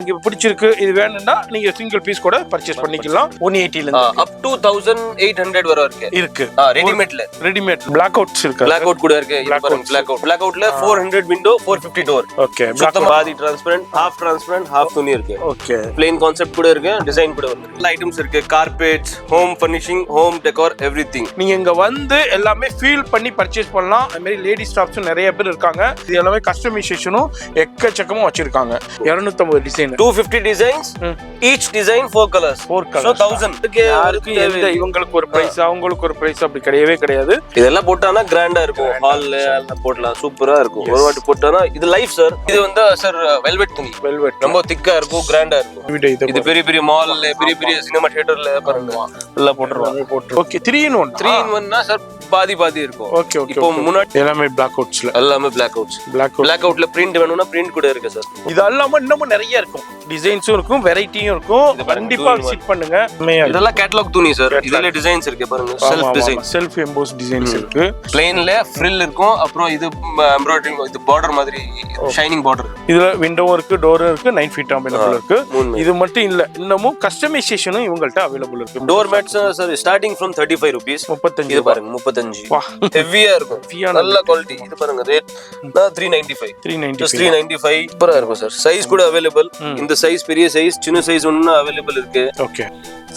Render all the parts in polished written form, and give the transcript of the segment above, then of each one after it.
உங்களுக்கு பிடிச்சிருக்கு இது வேணும்னா நீங்க சிங்கிள் பீஸ் கூட பர்ச்சேஸ் பண்ணிக்கலாம். 180 ல இருந்து அப் டு 1800 வரை இருக்கு. ரெடிமேட் பிளாக் அவுட்ஸ் இருக்கு. பிளாக் அவுட் கூட இருக்கு. இது பாருங்க பிளாக் அவுட்ல 400 விண்டோ 450 டோர். ஓகே. பாதி டிரான்ஸ்பரண்ட், ஹாஃப் துணி இருக்கு. ஓகே. பிளேன் கான்செப்ட் கூட இருக்கு, டிசைன் கூட இருக்கு. எல்லா ஐட்டம்ஸ் இருக்கு. Carpets, home furnishing, home decor, everything. நீங்க இங்க வந்து எல்லாமே ஃபீல் பண்ணி பர்ச்சேஸ் பண்ணலாம். அதே மாதிரி லேடி ஸ்டாஃப்ஸ் நிறைய பேர் இருக்காங்க. இது எல்லாமே கஸ்டமைசேஷனும் எக்கச்சக்கமா வச்சிருக்காங்க. 250 design, 250 designs, each design 4 colors. So 1000. இவங்களுக்கு ஒரு பிரைஸ், அவங்களுக்கு ஒரு பிரைஸ் அப்படி கிடையாது. இதெல்லாம் போட்டானா கிராண்டா இருக்கும். ஹால்ல எல்லாம் போடலாம், சூப்பரா இருக்கும். ஒரு வாட்டி போட்டானா இது லைஃப் சார். இது வந்து சார் வெல்வெட் துணி. ரொம்ப திக்கா இருக்கும், கிராண்டா இருக்கும். இது பெரிய பெரிய மால்ல, பெரிய சினிமா தியேட்டர்ல பாருங்க எல்லாம் போட்டுருவாங்க. ஓகே. 3 in 1. 3 in 1 னா சார் பாதி இருக்கும். ஓகே. இப்போ முன்னாடி எல்லாமே பிளாக் அவுட்ஸ்ல, எல்லாமே பிளாக் அவுட்ல பிரிண்ட் வேணும்னா பிரிண்ட் கூட இருக்கு சார். இது எல்லாமே இன்னமும் நிறைய இருக்கும். டிசைன்ஸும் இருக்கும், வெரைட்டியும் இருக்கும். கண்டிப்பா விசிட் பண்ணுங்க. இதெல்லாம் கேட்டலாக் துணி சார். இதுல டிசைன்ஸ் இருக்கு பாருங்க. Self design, self EMBOSS designs இருக்கு. பிளேன்ல ஃப்ரில் இருக்கும். அப்புறம் இது எம்ப்ராய்டரி, இது பார்டர் மாதிரி ஷைனிங் பார்டர். இதுல விண்டோவும் இருக்கு, டோரும் இருக்கு, 9 feet அவைலபிள் இருக்கு. இது மட்டும் இல்ல, இன்னமும் கஸ்டமைசேஷனும் இவங்கள்ட்ட அவைலபிள் இருக்கு. Door mats sir starting from 35 rupees. 35. இது பாருங்க 35. ஹெவியா இருக்கும், நல்ல குவாலிட்டி. இது பாருங்க ரேட் 395. சூப்பரா இருக்கும் சார். சைஸ் கூட அவைலபிள். இந்த சைஸ் பெரிய சைஸ், சின்ன சைஸ் ஒன்னு அவைலபிள் இருக்கு. ஓகே.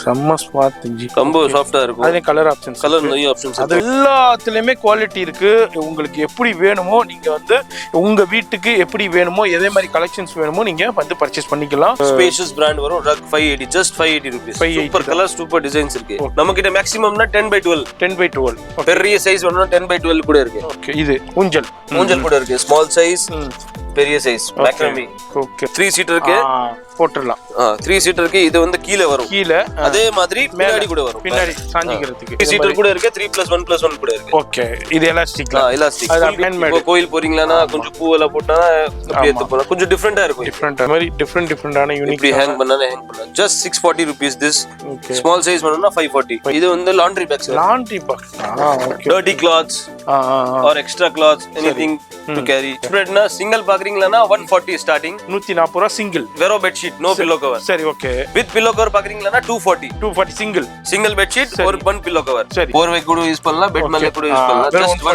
செம்ம ஸ்மார்ட் திஞ்சி, ரொம்ப சாஃப்ட்டா இருக்கும். அதே கலர் ஆப்ஷன்ஸ், நிறைய ஆப்ஷன்ஸ். அது எல்லாத்துலயுமே குவாலிட்டி இருக்கு. உங்களுக்கு எப்படி வேணுமோ நீங்க வந்து உங்க வீட்டுக்கு எப்படி வேணுமோ எதே மாதிரி கலெக்ஷன்ஸ் வேணுமோ நீங்க வந்து பர்ச்சேஸ் பண்ணிக்கலாம். ஸ்பேஷியஸ் பிராண்ட் வரும். Rug 580, just 580 rupees. Super colour, super designs இருக்கு. நம்ம கிட்ட மேக்ஸிமம்னா 10x12. பெரிய சைஸ் வேணும்னா 10x12 கூட இருக்கு. ஓகே. இது ஊஞ்சல் கூட இருக்கு. ஸ்மால் சைஸ், பெரிய சைஸ், மேக்ரமி. ஓகே. 3 seater இருக்கு, போட்டுறலாம். 3 seater இருக்கு. இது வந்து கீழ வரும். அதே மாதிரி பின்னாடி கூட வரும், பின்னாடி சாஞ்சிக்கிறதுக்கு. 3 seater கூட இருக்கு. 3+1+1 கூட இருக்கு. ஓகே. இது எலாஸ்டிக். இப்போ கோயில் போறீங்களானா கொஞ்சம் பூவெல்லாம் போட்டா அப்படியே எடுத்து போலாம். கொஞ்சம் டிஃபரெண்டா இருக்கும். டிஃபரெண்டான யூனிக். இப்படி ஹேங் பண்ணலாம். just 640 rupees this. Small size வேணும்னா 540. இது வந்து laundry bags. Okay. dirty clothes or extra clothes, anything to carry. spreadனா சிங்கிள் பாக்குறீங்களானா 140 ஸ்டார்டிங். 140 ரூபாய் சிங்கிள். வெறும் bed sheet, no pillow cover. சரி. ஓகே. வித் பில்லோ கவர் பாக்குறீங்களானா 240 சிங்கிள் பெட் ஷீட், ஒரு ஒன் பில்லோ கவர். போர்வை கூட யூஸ் பண்ணலாம், பெட் மேல கூட யூஸ் பண்ணலாம். just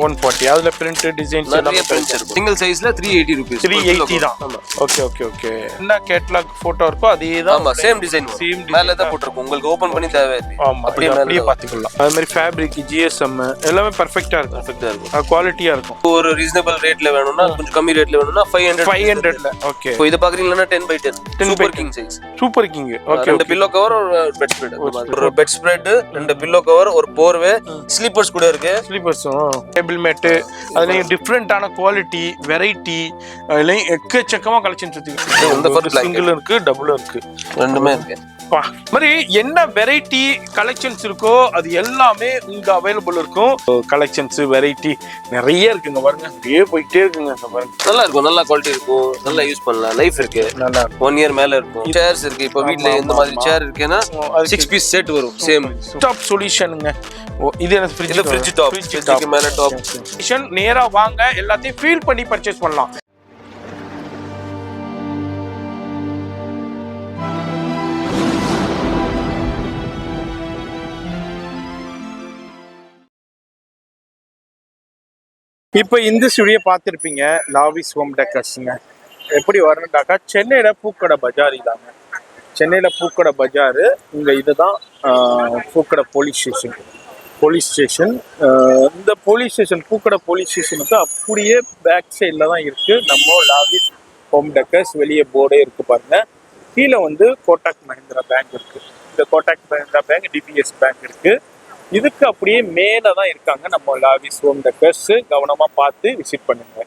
140. அதுல பிரிண்ட் டிசைன்ஸ் நிறைய பிரிண்ட்ஸ் இருக்கு. சிங்கிள் சைஸ்ல 380 rupees. 380 தான். ஓகே. என்ன கேட்டலாக் போட்டோ இருக்கோ அதே தான். ஆமா, சேம் டிசைன் மேல தான் போட்டுருக்கும். உங்களுக்கு ஓபன் பண்ணி தேவையில்லை. அப்படியே பாத்துக்கலாம். அதே மாதிரி ஃபேப்ரிக், GSM எல்லாமே பெர்ஃபெக்ட்டா இருக்கும். குவாலிட்டியா இருக்கும். ஒரு ரீசனபிள் ரேட்ல வேணும்னா, கொஞ்சம் கம்மி ரேட்ல வேணும்னா 500 ல. ஓகே. இப்போ இது பாக்குறீங்களானா 10x10 super king size. Super king. Okay. ரெண்டு பில்லோ கவர், ஒரு பெட் ஸ்ப்ரெட். ஒரு பெட் ஸ்ப்ரெட், ரெண்டு பில்லோ கவர், ஒரு போர்வை, ஸ்லீப்பர்ஸ் கூட இருக்கு. டேபிள் மேட், அதுலயும் டிஃபரெண்டான குவாலிட்டி, வெரைட்டி, அதுலயும் எக்கச்சக்கமா கலெக்ஷன்ஸ் இருக்கு. சிங்கிள் இருக்கு, டபுள் இருக்கு, ரெண்டுமே இருக்கு. மாதிரி என்ன வெரைட்டி கலெக்ஷன்ஸ் இருக்கோ அது எல்லாமே இங்க அவைலபிள் இருக்கும். கலெக்ஷன்ஸ் வெரைட்டி நிறைய இருக்குங்க. பாருங்க, அப்படியே போயிட்டே இருக்குங்க. பாருங்க, நல்லா இருக்கும், நல்லா குவாலிட்டி இருக்கும், நல்லா யூஸ் பண்ணலாம். லைஃப் இருக்கு, நல்லா 1 year மேல இருக்கும். சேர்ஸ் இருக்கு. இப்போ வீட்ல இந்த மாதிரி சேர் இருக்குன்னா 6 piece செட் வரும். சேம் டாப் சொல்யூஷனுங்க. இது என்ன ஃப்ரிட்ஜ் டாப், ஃப்ரிட்ஜ்க்கு மேல டாப். நேரா வாங்க, எல்லாத்தையும் ஃபீல் பண்ணி பர்ச்சேஸ் பண்ணலாம். இப்போ இந்த ஸ்டுடியோ பார்த்துருப்பீங்க, லாவிஸ் ஹோம் டெக்கர்ஸுங்க. எப்படி வரணுண்டாக்கா சென்னையில் பூக்கடை பஜார் இதாங்க. சென்னையில் பூக்கடை பஜாரு. இங்கே இதுதான் பூக்கடை போலீஸ் ஸ்டேஷன். இந்த போலீஸ் ஸ்டேஷன், பூக்கடை போலீஸ் ஸ்டேஷனுக்கு அப்படியே பேக் சைடில் தான் இருக்குது நம்ம லாவிஸ் ஹோம் டெக்கர்ஸ். வெளியே போர்டே இருக்குது பாருங்கள். கீழே வந்து கோட்டாக் மஹிந்திரா பேங்க் இருக்குது. இந்த Kotak Mahindra bank, DBS bank இருக்குது. இதுக்கு அப்படியே மேலே தான் இருக்காங்க நம்ம லாவிஸ் ஹோம் டெக்கர்ஸ். கவனமாக பார்த்து விசிட் பண்ணுங்க.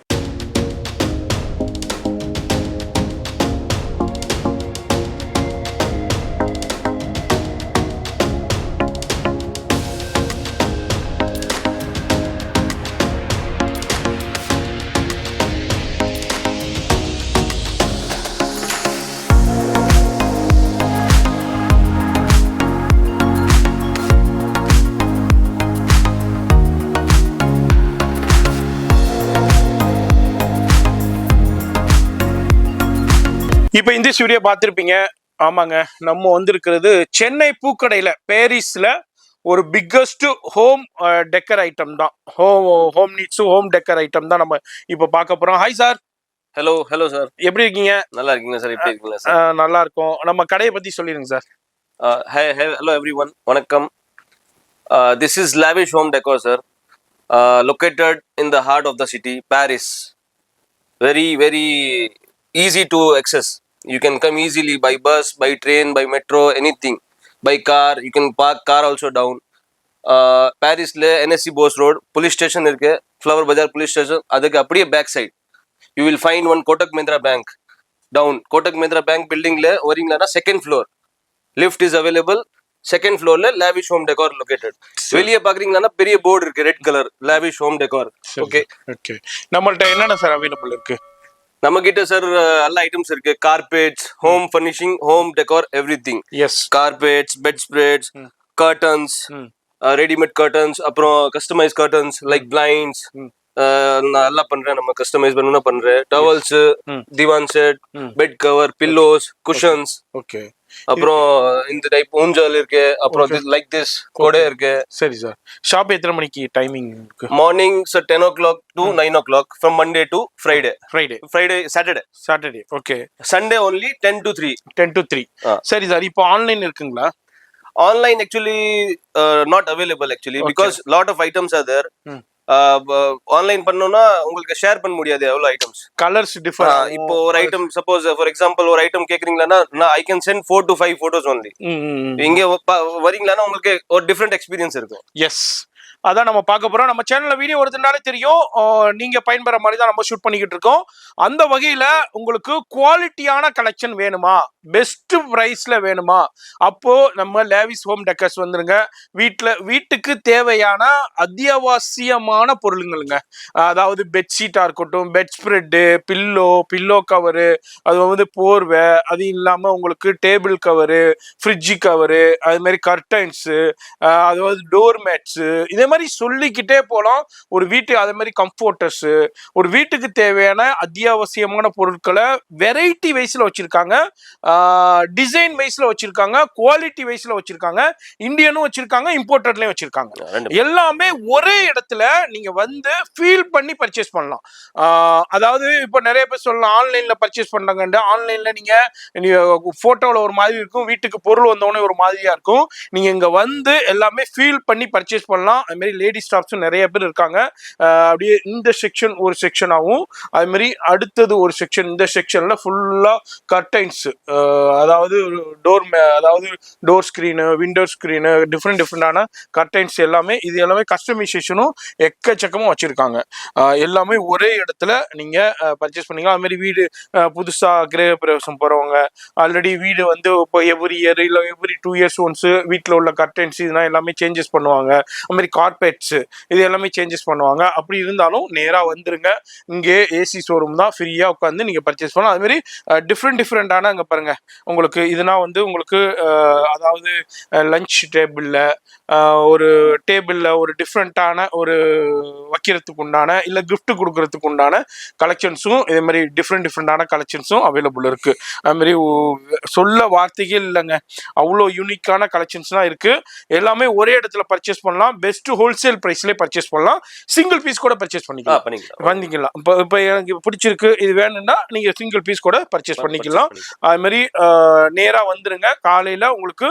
இப்போ இந்த வீடியோ பார்த்துருப்பீங்க. ஆமாங்க, நம்ம வந்திருக்கிறது சென்னை பூக்கடையில் பாரிஸ்ல ஒரு பிக்கஸ்ட் ஹோம் டெக்கர் ஐட்டம் தான். Home needs home decker item தான் நம்ம இப்போ பார்க்க போறோம். Hi sir. ஹலோ சார், எப்படி இருக்கீங்க? நல்லா இருக்கீங்க சார், எப்படி இருக்கீங்க சார்? நல்லா இருக்கும். நம்ம கடையை பத்தி சொல்லிடுங்க சார். ஹலோ எவ்ரிவன், வணக்கம். This is Lavish Home Decor, sir. Located in the heart of the city, Paris. Very easy to access. You can come easily by bus, by train, by metro, anything. By car, you can park car also down. Paris le NSC Boss Road, police station irke, Flower Bazaar police station. Adukku appadiye back side, you will find one Kotak Mahindra Bank. Down Kotak Mahindra Bank building le varingla na second floor. Lift is available. Second floor le Lavish Home Decor located. வெளியே பாக்குறீங்கன்னா பெரிய board இருக்கு, red colour, Lavish Home Decor. Okay. நம்மள்ட்ட என்னென்ன sir available இருக்கு? நம்ம கிட்ட sir எல்லா ஐட்டம்ஸ் இருக்கு. Carpets, home furnishing, home decor, everything. Yes. Carpets, bed spreads, curtains, readymade curtains, அப்புறம் கஸ்டமைஸ் கர்டன்ஸ் லைக் பிளைண்ட்ஸ். நான் எல்லாம் பண்றேன், நம்ம கஸ்டமைஸ் பண்ணனும் பண்றேன். Towels, divan set, bed cover, pillows, cushions. Okay. அப்புறம் இந்த டைப் ஊஞ்சல் இருக்கு. அப்புறம் லைக் திஸ் கோடே இருக்கு. சரி சார். ஷாப் எத்தனை மணிக்கு டைமிங் இருக்கு? Morning sir 10 o'clock to 9 o'clock from Monday to Friday. Saturday. Okay. Sunday only 10 to 3. 10 to 3. சரி சார். இப்போ ஆன்லைன் இருக்குங்களா? Online actually not available actually, because lot of items are there. Online பண்ணனும்னா உங்களுக்கு share பண்ண முடியாது எவ்வளவு items. Colours differ. இப்போ ஒரு ஐட்டம் சப்போஸ் ஃபார் எக்ஸாம்பிள் ஒரு ஐட்டம் கேக்குறீங்களானா நான் I can send 4 to 5 photos only. இங்க வரீங்களானா உங்களுக்கு ஒரு டிஃபரண்ட் எக்ஸ்பீரியன்ஸ் இருக்கும். எஸ், அதான் நம்ம பார்க்க போறோம். நம்ம சேனல்ல வீடியோ வருதுனாலே தெரியும், நீங்க பயன்பெற மாதிரி தான் நம்ம ஷூட் பண்ணிக்கிட்டு இருக்கோம். அந்த வகையில உங்களுக்கு குவாலிட்டியான கலெக்ஷன் வேணுமா, பெஸ்ட் பிரைஸ்ல வேணுமா, அப்போ நம்ம லேவிஸ் ஹோம் டெக்கர்ஸ் வந்துருங்க. வீட்டுக்கு தேவையான அத்தியாவசியமான பொருளுங்களுங்க. அதாவது பெட்ஷீட்டா இருக்கட்டும், பெட் ஸ்ப்ரெட்டு, பில்லோ கவரு, அது வந்து போர்வை, அது இல்லாம உங்களுக்கு டேபிள் கவரு, ஃப்ரிட்ஜ் கவரு, அது மாதிரி கர்டைன்ஸு, அதாவது டோர் மேட்ஸு, இதே மாதிரி சொல்லிக்கிட்டே போலாம். ஒரு வீட்டு அதே மாதிரி கம்ஃபோர்டர்ஸ், ஒரு வீட்டுக்கு தேவையான அத்தியாவசியமான பொருட்களை வெரைட்டி வைஸ்ல வச்சிருக்காங்க, டிசைன் வைஸ்ல வச்சிருக்காங்க, குவாலிட்டி வைஸ்ல வச்சிருக்காங்க, இந்தியனும் வச்சிருக்காங்க, இம்போர்ட்டட்லயும் வச்சிருக்காங்க. எல்லாமே ஒரே இடத்துல நீங்க வந்து ஃபீல் பண்ணி பர்ச்சேஸ் பண்ணலாம். அதாவது இப்போ நிறைய பேர் சொல்லலாம் ஆன்லைன்ல பர்ச்சேஸ் பண்றாங்க. ஆன்லைன்ல நீங்க போட்டோல ஒரு மாதிரி இருக்கும், வீட்டுக்கு பொருள் வந்தோடனே ஒரு மாதிரியா இருக்கும். நீங்க இங்க வந்து எல்லாமே ஃபீல் பண்ணி பர்ச்சேஸ் பண்ணலாம். அது மாதிரி லேடி ஸ்டாஃப்ஸும் நிறைய பேர் இருக்காங்க. அப்படியே இந்த செக்ஷன் ஒரு செக்ஷன் ஆகும், அது மாதிரி அடுத்தது ஒரு செக்ஷன். இந்த செக்ஷன்ல ஃபுல்லா கர்டைன்ஸ், அதாவது அதாவது டோர் ஸ்கிரீனு, விண்டோ ஸ்கிரீனு, டிஃப்ரெண்டான கர்டைன்ஸ் எல்லாமே. இது எல்லாமே கஸ்டமைசேஷனும் எக்கச்சக்கமா வச்சிருக்காங்க. எல்லாமே ஒரே இடத்துல நீங்க பர்ச்சேஸ் பண்ணிக்கலாம். அது மாதிரி வீடு புதுசா கிரக பிரவேசம் போறவங்க, ஆல்ரெடி வீடு வந்து இப்போ எவ்ரி இயர் இல்லை எவ்ரி 2 years ஒன்ஸ் வீட்டில் உள்ள கர்டைன்ஸ் இதெல்லாம் எல்லாமே சேஞ்சஸ் பண்ணுவாங்க. அது மாதிரி கார்பெட்ஸ் இது எல்லாமே சேஞ்சஸ் பண்ணுவாங்க. அப்படி இருந்தாலும் நேராக வந்துருங்க. இங்கே ஏசி ஷோரூம் தான், ஃப்ரீயாக உட்காந்து நீங்கள் பர்ச்சேஸ் பண்ணலாம். அது மாதிரி டிஃப்ரெண்டான அங்கே பாருங்க, உங்களுக்கு இதுனா வந்து உங்களுக்கு அதாவது லஞ்ச் டேபிளில் ஒரு டிஃப்ரெண்ட்டான ஒரு வைக்கிறதுக்கு உண்டான இல்லை கிஃப்ட் கொடுக்கறதுக்கு உண்டான கலெக்ஷன்ஸும் இதே மாதிரி டிஃப்ரெண்டான கலெக்ஷன்ஸும் அவைலபிள் இருக்கு. அது மாதிரி சொல்ல வார்த்தைகள் இல்லைங்க, அவ்வளோ யூனிக்கான கலெக்ஷன்ஸ் தான் இருக்கு. எல்லாமே ஒரே இடத்துல பர்ச்சேஸ் பண்ணலாம். பெஸ்ட் ஹோல்சேல் பிரைஸ்லேயே பர்ச்சேஸ் பண்ணலாம். சிங்கிள் பீஸ் கூட பர்ச்சேஸ் பண்ணிக்கலாம். இப்போ எனக்கு பிடிச்சிருக்கு இது வேணும்னா நீங்க சிங்கிள் பீஸ் கூட பர்ச்சேஸ் பண்ணிக்கலாம். அது மாதிரி நேராக வந்துருங்க. காலையில் உங்களுக்கு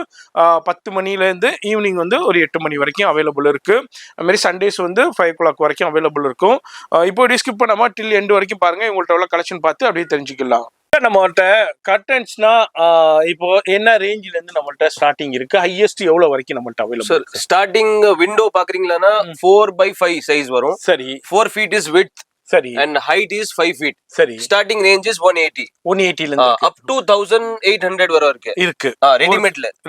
10 மணிலேருந்து ஈவினிங் வந்து ஒரு 8 மணி வரைக்கும் அவைலபிள் இருக்கு. அது மாதிரி சண்டேஸ் வந்து 5 o'clock வரைக்கும் அவைலபிள் இருக்கும். இப்போ ஸ்கிப் பண்ணாம டில் எண்டு வரைக்கும் பாருங்க. உங்கள்கிட்ட உள்ள கலெக்ஷன் பார்த்து அப்படியே தெரிஞ்சுக்கலாம். நம்மகிட்ட கர்டன்ஸ்னா இப்போ என்ன ரேஞ்சில இருந்து நம்மள்ட்ட ஸ்டார்டிங் இருக்கு, ஹையஸ்ட் எவ்வளவு வரைக்கும் நம்மள்ட்ட அவைலபிள்? சார் ஸ்டார்டிங் விண்டோ பாக்குறீங்களானா 4x5 சைஸ் வரும். சரி. 4 feet is width. சரி. And height is 5 feet. சரி. Starting range is 180 ல இருந்து up to 1800 வரை இருக்கு.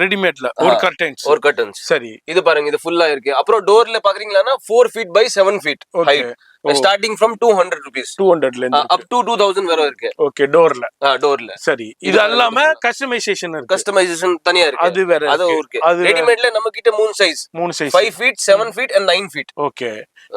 ரெடிமேட்ல ஒரு கர்டன்ஸ். சரி. இது பாருங்க, இது ஃபுல்லா இருக்கு. அப்புறம் டோர்ல பாக்குறீங்களானா 4 feet by 7 feet height. Starting from 200 rupees 200ல இருந்து அப் டு 2000 வரை இருக்கு. ஓகே டோர்ல. டோர்ல சரி இது இல்லாம கஸ்டமைசேஷன் இருக்கு. கஸ்டமைசேஷன் தனியா இருக்கு. அது வேற இருக்கு. ரெடிமேட்ல நம்ம கிட்ட 3 size 5 feet 7 feet and 9 feet. Okay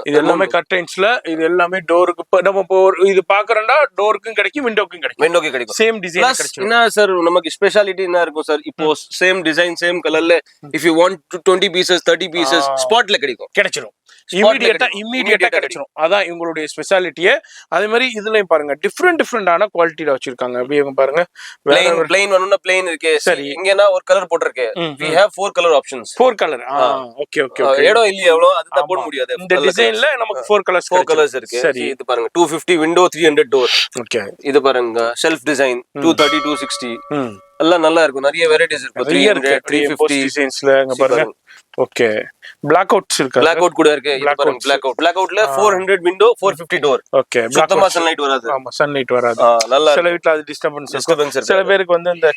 இது எல்லாமே கர்டைன்ஸ்ல. இது எல்லாமே டோருக்கு நம்ம இப்போ இது பாக்குறோம்னா டோருக்கும் கிடைக்கும் விண்டோக்கும் கிடைக்கும். சேம் டிசைன் கிடைக்கும். என்ன சார் நமக்கு ஸ்பெஷாலிட்டி என்ன இருக்கும் சார்? இப்போ சேம் டிசைன் சேம் கலர்ல if you want 20 pieces 30 pieces ஸ்பாட்ல கிடைச்சிரும். இமிடியேட்டா கிடைச்சிரும். அதான் இவங்களுடைய ஸ்பெஷாலிட்டியே. அதே மாதிரி இதுலயும் பாருங்க டிஃபரெண்டான குவாலிட்டில வச்சிருக்காங்க. அப்படியே பாருங்க plain வேணும்னா plain இருக்கு. சரி இங்கனா ஒரு கலர் போட்டுருக்கு. we have 4 color options. 4 colour. Okay இடம் இல்ல எவ்வளவு அதுதான் போட முடியாது. இந்த டிசைன்ல நமக்கு 4 கலர்ஸ் இருக்கு. சரி இது பாருங்க 250 window 300 door. ஓகே இது பாருங்க செல்ஃப் டிசைன் 230 260 எல்லாம் நல்லா இருக்கும். நிறைய வெரைட்டிஸ் இருக்கு. 300 350 டிசைன்ஸ்ல அங்க பாருங்க. ஓகே பிளாக் அவுட்ஸ் இருக்கு. பிளாக் அவுட் கூட இருக்கு. இது பாருங்க பிளாக் அவுட்ல 400 window 450 door. ஓகே சுத்தமா சன்லைட் வராது. ஆமா சன்லைட் வராது. நல்லா சில வீட்ல அது டிஸ்டர்பன்ஸ் இருக்கு. சில பேருக்கு வந்து இந்த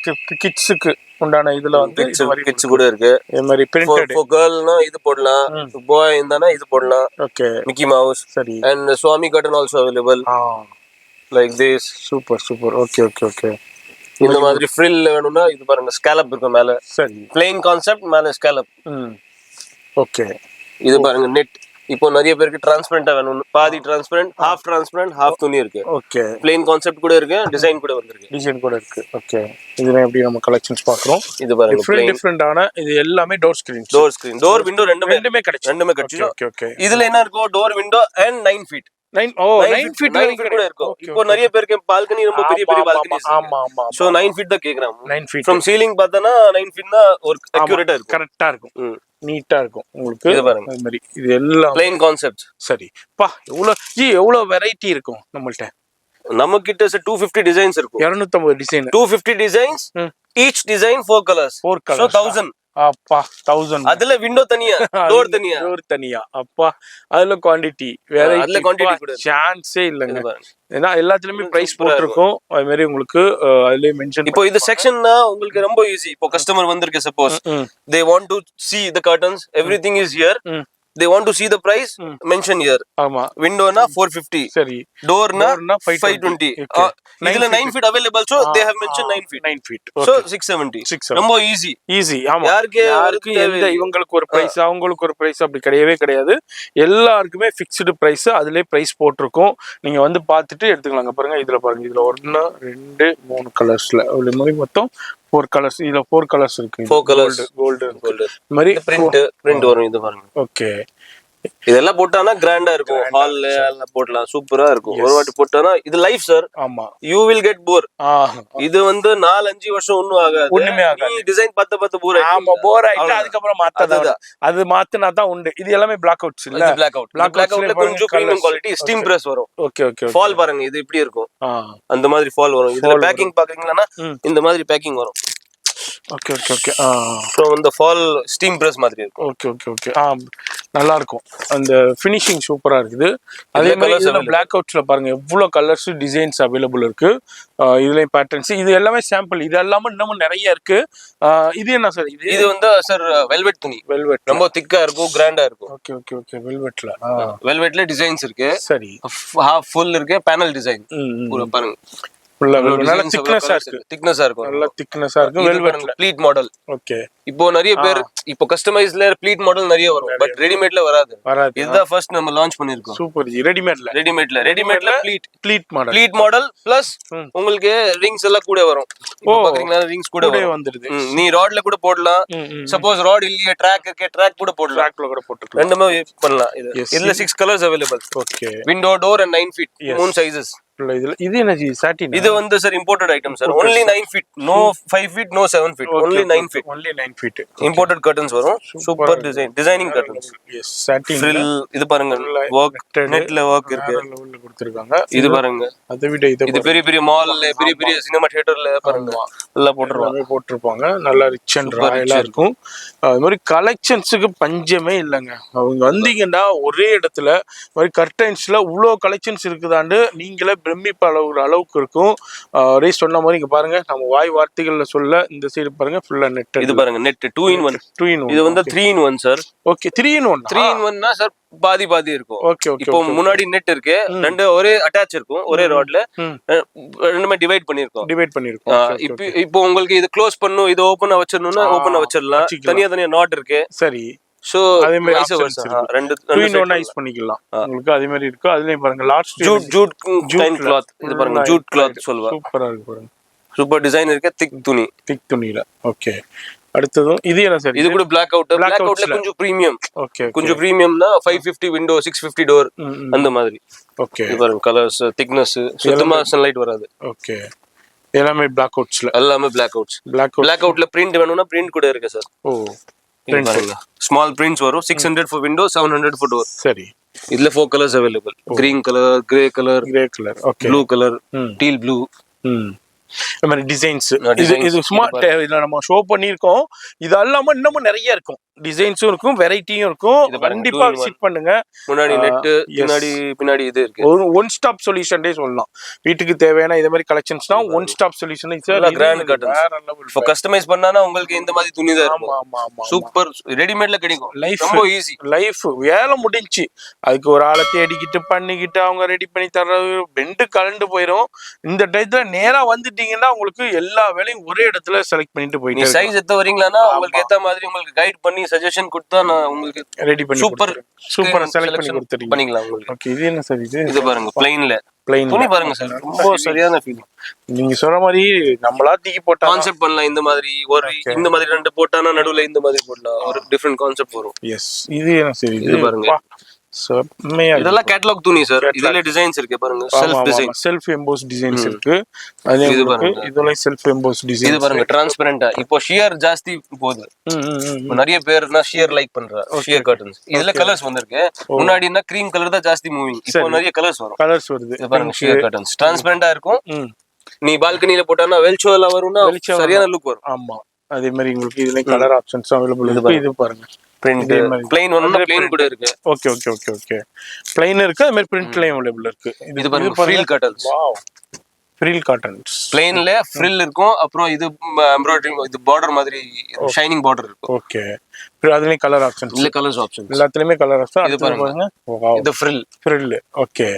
கிட்ஸ்க்கு உண்டான இதுல வந்து கிட்ஸ் கூட இருக்கு. இந்த மாதிரி பிரிண்டட் for girlனா இது போடலாம். பாய் இருந்தானா இது போடலாம். Okay Mickey mouse. சரி and swami curtain also available like this. Super okay இந்த மாதிரி ஃப்ரில் வேணும்னா இது பாருங்க ஸ்கேலப் இருக்கு மேல. சரி பிளைன் கான்செப்ட் மேல ஸ்கேலப். ஓகே இது பாருங்க நெட். இப்போ நிறைய பேருக்கு டிரான்ஸ்பரண்டா வேணும். பாதி டிரான்ஸ்பரண்ட் ஹாஃப் டிரான்ஸ்பரண்ட் ஹாஃப் துணி இருக்கு. ஓகே பிளைன் கான்செப்ட் கூட இருக்கு. டிசைன் கூட வந்திருக்கு. ஓகே இதுல எப்படி நம்ம கலெக்ஷன்ஸ் பாக்குறோம். இது பாருங்க டிஃபரெண்டான இது எல்லாமே டோர் ஸ்கிரீன் டோர் விண்டோ ரெண்டுமே கிடைச்சு. ஓகே இதுல என்ன இருக்கும்? Door window and 9 feet 9 feet கூட இருக்கும். இப்போ நிறைய பேருக்கு பால்கனி ரொம்ப பெரிய பால்கனிஸ். ஆமா சோ 9 feet தான் கேக்குறாங்க. 9 feet from ceiling பார்த்தனா 9 feet தான் ஒரு அக்யூரேட்டா இருக்கும். கரெக்ட்டா இருக்கும். நீட்டா இருக்கும் உங்களுக்கு. இது பாருங்க இந்த மாதிரி இது எல்லாம் plain concepts. சரி பா எவ்வளவு வெரைட்டி இருக்கும் நம்மள்ட்ட. நம்ம கிட்ட 250 டிசைன்ஸ் இருக்கும். 250 design 250 designs. each design 4 colors. So 1000. அப்பா 1000. அதுல விண்டோ தனியா டோர் தனியா அப்பா அதுல குவாண்டிட்டி அதுல குவாண்டிட்டி கூட சான்ஸே இல்லங்க. ஏன்னா எல்லாத்துலயுமே பிரைஸ் போட்டுருக்கும். அது மாதிரி உங்களுக்கு அதுலயே மென்ஷன். இப்போ இது செக்ஷன்னா உங்களுக்கு ரொம்ப ஈஸி. இப்போ கஸ்டமர் வந்திருக்கு suppose they want to see the curtains everything is here. they want to see the price mention here. ஆமா window na 450. சரி door na 520. இதுல 9 feet available so they have mentioned 9 feet. so 670. ரொம்ப easy. ஆமா யாருக்கு எந்த இவங்களுக்கு ஒரு price அவங்களுக்கு ஒரு பிரைஸ் அப்படி கிடையாது. எல்லாருக்குமே ஃபிக்ஸ்டு பிரைஸ். அதுலயே பிரைஸ் போட்டிருக்கும். நீங்க வந்து பார்த்துட்டு எடுத்துக்கலாங்க. பாருங்க இதுல பாருங்க இதுல 1 2 3 கலர்ஸ்ல ஒரு மாதிரி மொத்தம் 4 கலர்ஸ். இதுல 4 கலர்ஸ் இருக்கு. 4 கலர்ஸ் கோல்டு மாதிரி பிரிண்ட் வரும். இது பாருங்க. ஓகே இதெல்லாம் போட்டானா கிராண்டா இருக்கும். ஹால்ல எல்லாம் போடலாம். சூப்பரா இருக்கும். ஒரு வாட்டி போட்டானா இது லைஃப் சார். ஆமா you will get bored. இது வந்து 4-5 வருஷம் ஒண்ணும் ஆகாது. ஒண்ணுமே ஆகாது. நீ டிசைன் பார்த்து போர் ஆயிடும். ஆமா போர் ஆயிட்டு அதுக்கப்புறம் மாத்தாத. அது மாத்துனா தான் உண்டு. இது எல்லாமே பிளாக் அவுட்ஸ் இல்ல. பிளாக் அவுட்ல கொஞ்சம் பிரீமியம் குவாலிட்டி ஸ்டீம் பிரஸ் வரும். ஓகே ஃபால் பாருங்க இது எப்படி இருக்கும். அந்த மாதிரி ஃபால் வரும். இதுல பேக்கிங் பாக்குறீங்களா இந்த மாதிரி பேக்கிங் வரும். ஓகே சோ இந்த ஃபால் ஸ்டீம் பிரஸ் மாதிரி இருக்கும். ஓகே நல்லா இருக்கும். அந்த ஃபினிஷிங் சூப்பரா இருக்குது. அதே மாதிரி இதுல பிளாக் அவுட்ஸ்ல பாருங்க எவ்வளவு கலர்ஸ் டிசைன்ஸ் அவைலபிள் இருக்கு. இதுலயும் பேட்டர்ன்ஸ் இது எல்லாமே சாம்பிள். இது எல்லாமே இன்னமும் நிறைய இருக்கு. இது என்ன சார்? இது வந்து சார் வெல்வெட் துணி. ரொம்ப திக்கா இருக்கும். கிராண்டா இருக்கும். ஓகே வெல்வெட்ல டிசைன்ஸ் இருக்கு. சரி ஹாஃப் ஃபுல் இருக்கு. பேனல் டிசைன் பாருங்க. நல்ல திக்னஸா இருக்கும். நல்ல திக்னஸா இருக்கும். வெல்வெட்ல ப்ளீட் மாடல். ஓகே இப்போ நிறைய பேர் இப்போ கஸ்டமைஸ்ல ப்ளீட் மாடல் நிறைய வரும். பட் ரெடிமேட்ல வராது. இதுதான் ஃபர்ஸ்ட் நம்ம லான்ச் பண்ணிருக்கோம். சூப்பர். ரெடிமேட்ல ப்ளீட் மாடல் பிளஸ் உங்களுக்கு ரிங்ஸ் எல்லாம் கூட வரும். இப்போ பாத்தீங்கன்னா ரிங்ஸ் கூட வந்துருது. நீ ராட்ல கூட போடலாம். சப்போஸ் ராட் இல்லையே ட்ராக் இருக்கு ட்ராக் கூட போடலாம். ட்ராக்ல கூட போட்டுக்கலாம். ரெண்டுமே பண்ணலாம். இதுல 6 colours available. Okay window door and 9 feet 3 sizes. இது என்ன சாட்டின்? இது வந்து sir imported item sir. only 9 feet no 5 feet no 7 feet only 9 feet imported curtains வரும். Super designing curtains. எஸ் சாட்டின் frill. இது பாருங்க work நெட்ல work இருக்கு. கொடுத்திருக்காங்க. இது பாருங்க அதை விட இது பெரிய மால்ல பெரிய சினிமா தியேட்டர்ல பாருங்க எல்லாம் போட்டுருப்பாங்க. நல்லா ரிச் அண்ட் ராயலா இருக்கும். அது மாதிரி கலெக்ஷன்ஸுக்கு பஞ்சமே இல்லைங்க. அவங்க வந்தீங்கன்னா ஒரே இடத்துல மாதிரி கர்டைன்ஸ்ல இவ்வளோ கலெக்ஷன்ஸ் இருக்குதாண்டு நீங்களே பிரமிப்பு அளவுக்கு இருக்கும். ரேஸ் சொன்ன மாதிரி இங்க பாருங்க, நம்ம வாய் வார்த்தைகள்ல சொல்ல இந்த சைடு பாருங்க ஃபுல்லா நெட். இது பாருங்க நெட் 2 in 1. இது வந்து 3 in 1 sir. Okay 3 in 1. 3 in 1னா சார் பாதி பாதி இருக்கும். Okay okay. இப்போ முன்னாடி நெட் இருக்கு, ரெண்டு ஒரே அட்டாச் இருக்கும், ஒரே ராட்ல ரெண்டுமே டிவைட் பண்ணிருக்கோம். இப்போ உங்களுக்கு இது க்ளோஸ் பண்ணனும், இது ஓபனா வச்சிரணும்னா ஓபனா வச்சிரலாம். தனியா நாட் இருக்கு. சரி. சோ அதே மாதிரி ஆப்ஷன்ஸ் ரெண்டு 2 in 1 யூஸ் பண்ணிக்கலாம். உங்களுக்கு அதே மாதிரி இருக்கு. அதுலயும் பாருங்க லாஸ்ட் ஜூட் கிளாத். இது பாருங்க ஜூட் கிளாத் சொல்வா. சூப்பரா இருக்கு பாருங்க. சூப்பர் டிசைன் இருக்கு. திக் துணில. ஓகே. அடுத்ததும் இது என்ன சார்? இது கூட பிளாக் அவுட்ல கொஞ்சம் பிரீமியம். ஓகே. கொஞ்சம் பிரீமியம்னா 550 விண்டோ 650 டோர் அந்த மாதிரி. ஓகே. இது பாருங்க கலர்ஸ், திக்னஸ், சுத்தமா சன்லைட் வராது. ஓகே. எல்லாமே பிளாக் அவுட்ஸ்ல. எல்லாமே பிளாக் அவுட்ல பிரிண்ட் வேணும்னா பிரிண்ட் கூட இருக்கு சார். ஓ பிரிண்ட் பாருங்க. ஸ்மால் பிரிண்ட்ஸ் வரும். 600 for window, 700 for door. சரி. இதுல 4 colours available. Green colour, grey colour, okay, blue colour, deal blue. இந்த மாதிரி டிசைன்ஸ். இது சும்மா நம்ம ஷோ பண்ணிருக்கோம். இது அல்லாம இன்னமும் நிறைய இருக்கும். டிசைன்ஸும் இருக்கும், வெரைட்டியும் இருக்கும். கண்டிப்பா விசிட் பண்ணுங்க. முன்னாடி நெட், பின்னாடி இது இருக்கு. ஒரு ஒன் ஸ்டாப் சொல்யூஷன்டே சொல்லலாம். வீட்டுக்கு தேவையான இந்த மாதிரி கலெக்ஷன்ஸ்னா one stop solution. Grand curtains. இப்போ கஸ்டமைஸ் பண்ணானா உங்களுக்கு இந்த மாதிரி துணி தான் இருக்கும். ஆமா. சூப்பர் ரெடிமேட்ல கிடைக்கும். ரொம்ப ஈஸி. லைஃப் வேலை முடிஞ்சு. அதுக்கு ஒரு ஆளை தேடிக்கிட்டு பண்ணிக்கிட்டு அவங்க ரெடி பண்ணி தர்றது பெண்டு கலண்டு போயிடும். இந்த டைத்துல நேரா வந்துட்டீங்கன்னா உங்களுக்கு எல்லா வேலையும் ஒரே இடத்துல செலக்ட் பண்ணிட்டு போயிட்டு சைஸ் எத்த வரீங்களானா உங்களுக்கு ஏத்த மாதிரி உங்களுக்கு கைட் பண்ணி சஜஷன் கொடுத்தா நான் உங்களுக்கு ரெடி பண்ணி சூப்பரா செலக்ட் பண்ணி கொடுத்துறீங்க. பண்ணிக்கலாம் உங்களுக்கு. ஓகே. இது என்ன சார்? இது பாருங்க பிளைன் துணி பாருங்க சார். ரொம்ப சரியான ஃபீலிங். நீங்க சொல்ற மாதிரி நம்மளா தூக்கி போட்டா கான்செப்ட் பண்ணலாம். இந்த மாதிரி ஒரு இந்த மாதிரி ரெண்டு போட்டானா நடுவுல இந்த மாதிரி போடலாம். ஒரு டிஃபரண்ட் கான்செப்ட் வரும். எஸ். இது என்ன சார்? இது பாருங்க. இதெல்லாம் கேட்டலாக் துணி சார். இதுல டிசைன்ஸ் இருக்கு பாருங்க. செல்ஃப் எம்போஸ் டிசைன்ஸ் இருக்கு. இது பாருங்க. இதெல்லாம் செல்ஃப் எம்போஸ் டிசைன். இது பாருங்க டிரான்ஸ்பரண்டா. இப்போ ஷியர் ஜாஸ்தி போகுது. நிறைய பேர்னா ஷியர் லைக் பண்றா. Shear curtains. இதுல கலர்ஸ் வந்திருக்கு. முன்னாடினா கிரீம் கலர் தான் ஜாஸ்தி மூவிங். இப்போ நிறைய கலர்ஸ் வருது. இது பாருங்க ஷியர் கர்டன்ஸ். டிரான்ஸ்பரண்டா இருக்கும். நீ பால்கனில போட்டானா வெல்ச்சோல வரும்னா சரியான லுக் வரும். ஆமா. அதே மாதிரி உங்களுக்கு இதுல கலர் ஆப்ஷன்ஸ் அவேலபிள் இருக்கு. இது பாருங்க. பிரிண்ட் ப்ளைன் ஒண்ணா ப்ளைன் கூட இருக்கு. ஓகே. ப்ளைன் இருக்கு. அதே மாதிரி பிரிண்ட்லயும் அவேலபிள் இருக்கு. இது பாருங்க frill curtains. Wow. Frill curtains. ப்ளைன்ல ஃப்ரில் இருக்கும். அப்புறம் இது எம்ப்ராய்டரி, இது border மாதிரி ஷைனிங் border இருக்கும். ஓகே. அதுலயும் கலர் ஆப்ஷன்ஸ். இல்ல கலர்ஸ் ஆப்ஷன்ஸ். எல்லாத்துலயுமே கலர் ஆப்ஷன். இது பாருங்க. வாவ். இது ஃப்ரில். ஓகே.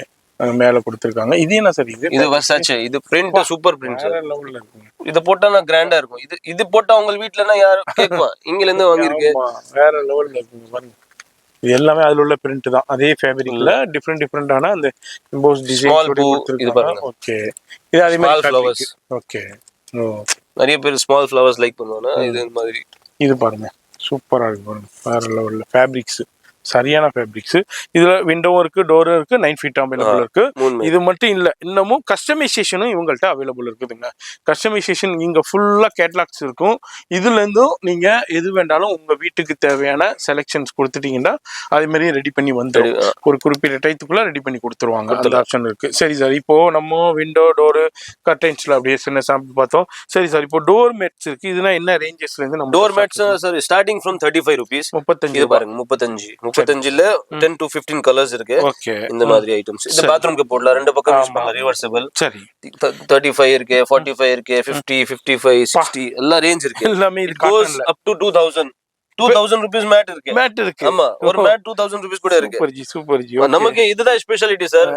மேல கொடுத்திருக்காங்க. இது என்ன சார்? இது வர்சாச்சே. இது பிரிண்ட் சூப்பர் பிரிண்ட் சார். லெவல்ல இருக்கு. இது போட்டானா கிராண்டா இருக்கும். இது போட்டா உங்க வீட்லனா யார் கேக்குவா? இங்கல இருந்து வாங்கி இருக்கு. வேற லெவல்ல இருக்கு பாருங்க. இது எல்லாமே அதுல உள்ள பிரிண்ட் தான். அதே ஃபேப்ரிக்ல டிஃபரண்டான அந்த எம்போஸ் டிசைன் கொடுத்திருக்காங்க. ஓகே. இது அதே மாதிரி ஃப்ளவர்ஸ். ஓகே. நிறைய பேர் ஸ்மால் ஃப்ளவர்ஸ் லைக் பண்ணுவாங்க. இது மாதிரி. இது பாருங்க சூப்பரா இருக்கு பாருங்க. வேற லெவல்ல ஃபேப்ரிக்ஸ். சரியான ஃபேப்ரிக்ஸ். இதுல விண்டோவும் இருக்கு, டோரும் இருக்கு, 9 feet அவைலபிள் இருக்கு. இது மட்டும் இல்ல, இன்னமும் கஸ்டமைசேஷனும் இவங்கள்ட்ட அவைலபிள் இருக்குதுங்க. கஸ்டமைசேஷன் இங்க ஃபுல்லா கேட்லாக்ஸ் இருக்கும். இதுல இருந்தும் நீங்க எது வேண்டாலும் உங்க வீட்டுக்கு தேவையான செலெக்ஷன்ஸ் கொடுத்துட்டீங்கன்னா அதே மாதிரி ரெடி பண்ணி வந்துடும். ஒரு குறிப்பிட்ட டைத்துக்குள்ள ரெடி பண்ணி கொடுத்துருவாங்க. அந்த ஆப்ஷன் இருக்கு. சரி சார், இப்போ நம்ம விண்டோ, டோரு, கர்டைன்ஸ்ல அப்படியே சின்ன சாம்பிள் பார்த்தோம். சரி சார், இப்போ டோர் மேட்ஸ் இருக்கு. இதுனா என்ன ரேஞ்சஸ்ல இருந்து? நம்ம door mats sir starting from 35 rupees. 35. பாருங்க 35ல 10 to 15 கலர்ஸ் இருக்கு. ஓகே. இந்த மாதிரி ஐட்டம்ஸ். இந்த பாத்ரூம்க்கு போடலாம். ரெண்டு பக்கம் யூஸ் பண்ணலாம். ரிவர்சிபிள். சரி. 35 இருக்கு, 45 இருக்கு, 50, 55, 60 எல்லா ரேஞ்ச் இருக்கு. எல்லாமே இது goes up to 2000 rupees mat இருக்கு. ஆமா, ஒரு மேட் 2000 rupees கூட இருக்கு. Super G. நமக்கு இதுதான் speciality sir.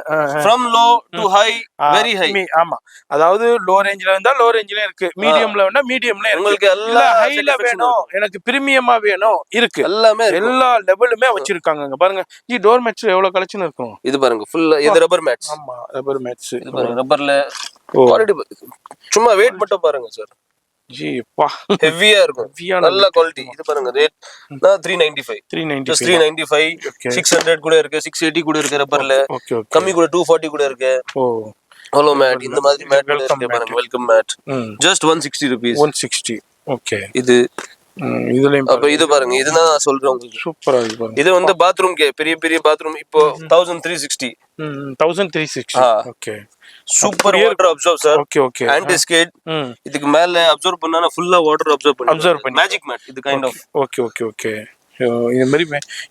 from low to high, very high. ஆமா, அதாவது லோ ரேஞ்ச்ல இருந்தா லோ ரேஞ்ச்ல இருக்கு, மீடியம்ல வேணா மீடியம்ல இருக்கு. உங்களுக்கு எல்லா ஹைல வேணும், எனக்கு பிரீமியமா வேணும் இருக்கு. எல்லாமே எல்லா லெவலுமே வச்சிருக்காங்க. இங்க பாருங்க ஜி, டோர் மேட்ஸ் எவ்வளவு கலெக்ஷன் இருக்கும். இது பாருங்க ஃபுல் இது ரப்பர் மேட்ஸ். ஆமா, ரப்பர் மேட்ஸ். இது பாருங்க ரப்பர்ல குவாலிட்டி சும்மா வெயிட் மட்டும் பாருங்க சார். ஜி பா, ஹெவியா இருக்கும். நல்ல குவாலிட்டி. இது பாருங்க ரேட் 395. 600 கூட இருக்கு, 680 கூட இருக்கு ரப்பர்ல. கம்மி கூட 240 கூட இருக்கு. ஹலோ மேட், இந்த மாதிரி மேட் இருக்கு பாருங்க. Welcome mat just 160 rupees. 160. Okay. இது இதுலயும் அப்ப இது பாருங்க, இதுதான் நான் சொல்றேன் உங்களுக்கு. சூப்பரா இருக்கு பாருங்க. இது வந்து பாத்ரூம்க்கு பெரிய பாத்ரூம். இப்போ 1360. 1360. Okay. Super water absorb sir. Okay. Anti skid. இதுக்கு மேல அப்சர்வ் பண்ணானா ஃபுல்லா வாட்டர் அப்சர்வ் பண்ணி மேஜிக் மேட். இது கைண்ட் ஆஃப். ஓகே. இது மாதிரி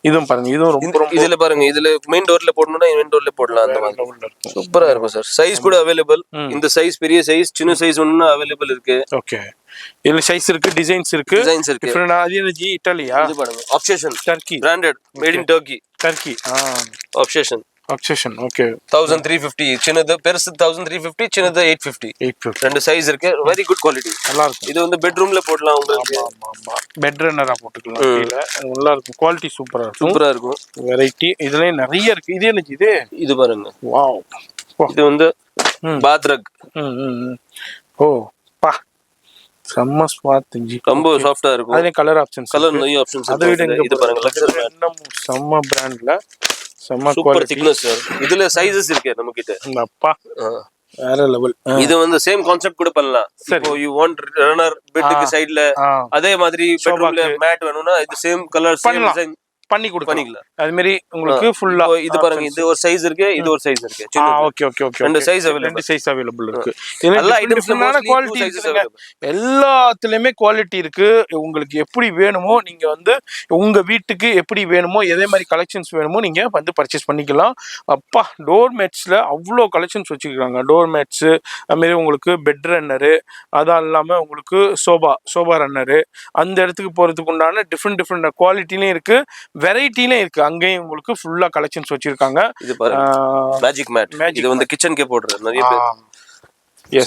இதுவும் பாருங்க, இதுவும் ரொம்ப ரொம்ப இதுல பாருங்க, இதுல மெயின் டோர்ல போடணும்னா மெயின் டோர்ல போடலாம். அந்த மாதிரி லெவல்ல இருக்கும். சூப்பரா இருக்கும் சார். சைஸ் கூட அவைலபிள். இந்த சைஸ் பெரிய சைஸ், சின்ன சைஸ் ஒண்ணு அவைலபிள் இருக்கு. ஓகே, இதுல சைஸ் இருக்கு, டிசைன்ஸ் இருக்கு, டிசைன்ஸ் இருக்கு. டிஃபரெண்ட். அது என்ன இட்டாலியா? இது பாருங்க, obsession Turkey, branded, made in Turkey. Turkey obsession okay. 1350 சின்னது, பெருசு 1350, சின்னது 850. ரெண்டு சைஸ் இருக்கு. வெரி குட் குவாலிட்டி, நல்லா இருக்கும். இது வந்து பெட்ரூம்ல போடலாம் உங்களுக்கு. ஆமா, பெட் ரன்னரா போட்டுக்கலாம் கீழ. நல்லா இருக்கும், குவாலிட்டி சூப்பரா இருக்கும். வெரைட்டி இதுலயே நிறைய இருக்கு. இது என்ன இது பாருங்க, வாவ். இது வந்து பாத் ரக். ஓ பா, செம்ம ஸ்மார்ட். ரொம்ப சாஃப்ட்டா இருக்கும். அதுல கலர் ஆப்ஷன்ஸ், கலர் நிறைய ஆப்ஷன்ஸ் இருக்கு. இது பாருங்க, லக்ஸரி மேட், செம்ம பிராண்ட்ல, செம்ம சூப்பர் திக்னஸ் சார். இதுல சைஸஸ் இருக்கு நம்ம கிட்ட. அப்பா வேற லெவல். இது வந்து சேம் கான்செப்ட் கூட பண்ணலாம். இப்போ யூ வாண்ட் ரன்னர் பெட்டுக்கு சைடுல, அதே மாதிரி பெட்ரூம்ல மேட் வேணும்னா இது சேம் கலர் சேம் டிசைன் பண்ணி பண்ணிக்கலாம். அது மாதிரி உங்களுக்கு ஃபுல்லா இது பாருங்க, இது ஒரு சைஸ் இருக்கு, இது ஒரு சைஸ் இருக்கு. ஓகே, ரெண்டு சைஸ் அவேலபிள் இருக்கு. எல்லா ஐட்டம்ஸ்லமான குவாலிட்டி இருக்கு, எல்லாத்துலயுமே குவாலிட்டி இருக்கு. உங்களுக்கு எப்படி வேணுமோ நீங்க வந்து உங்க வீட்டுக்கு எப்படி வேணுமோ எதே மாதிரி கலெக்ஷன்ஸ் வேணுமோ நீங்க வந்து பர்ச்சேஸ் பண்ணிக்கலாம். அப்பா, டோர் மேட்ஸ்ல அவ்வளோ கலெக்ஷன்ஸ் வச்சிருக்காங்க. டோர் மேட்ஸ், அது மாதிரி உங்களுக்கு பெட் ரன்னரு, அது இல்லாம உங்களுக்கு சோபா ரன்னரு, அந்த இடத்துக்கு போறதுக்கு உண்டான டிஃப்ரெண்ட் குவாலிட்டிலையும் இருக்கு, வெரைட்டிலே இருக்கு. அங்கேயும் உங்களுக்கு ஃபுல்லா கலெக்ஷன்ஸ் வச்சிருக்காங்க. இது பாருங்க, மேஜிக் மேட். இது வந்து கிச்சனுக்கே போடுறது நிறைய பேர்.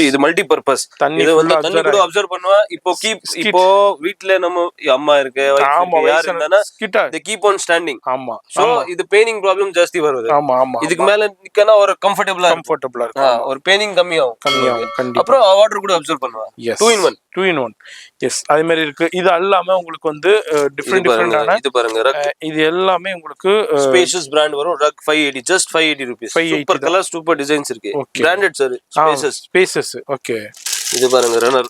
இது மல்டி பர்பஸ். இது வந்து தண்ணி கூட அப்சர்வ் பண்ணுவா. இப்போ வீட்ல நம்ம அம்மா இருக்கு, யார் இருந்தானா they keep on standing. ஆமா, சோ இது பெயினிங் ப்ராப்ளம் ஜாஸ்தி வருது. ஆமா, இதுக்கு மேல நிக்கனா ஒரு கம்ஃபர்ட்டபிளா இருக்கு, ஒரு பெயினிங் கம்மியாகும். அப்புறம் வாட்டர் கூட அப்சர்வ் பண்ணுவா. 2 in 1. எஸ், அதே மாதிரி இருக்கு. இது எல்லாமே உங்களுக்கு வந்து டிஃபரெண்டான. இது பாருங்க, ரக். இது எல்லாமே உங்களுக்கு ஸ்பேஷியஸ் பிராண்ட் வரும். Rug 580, just 580 rupees. Super colour, super designs இருக்கு. Branded sir. Spaces okay. இது பாருங்க, ரன்னர்,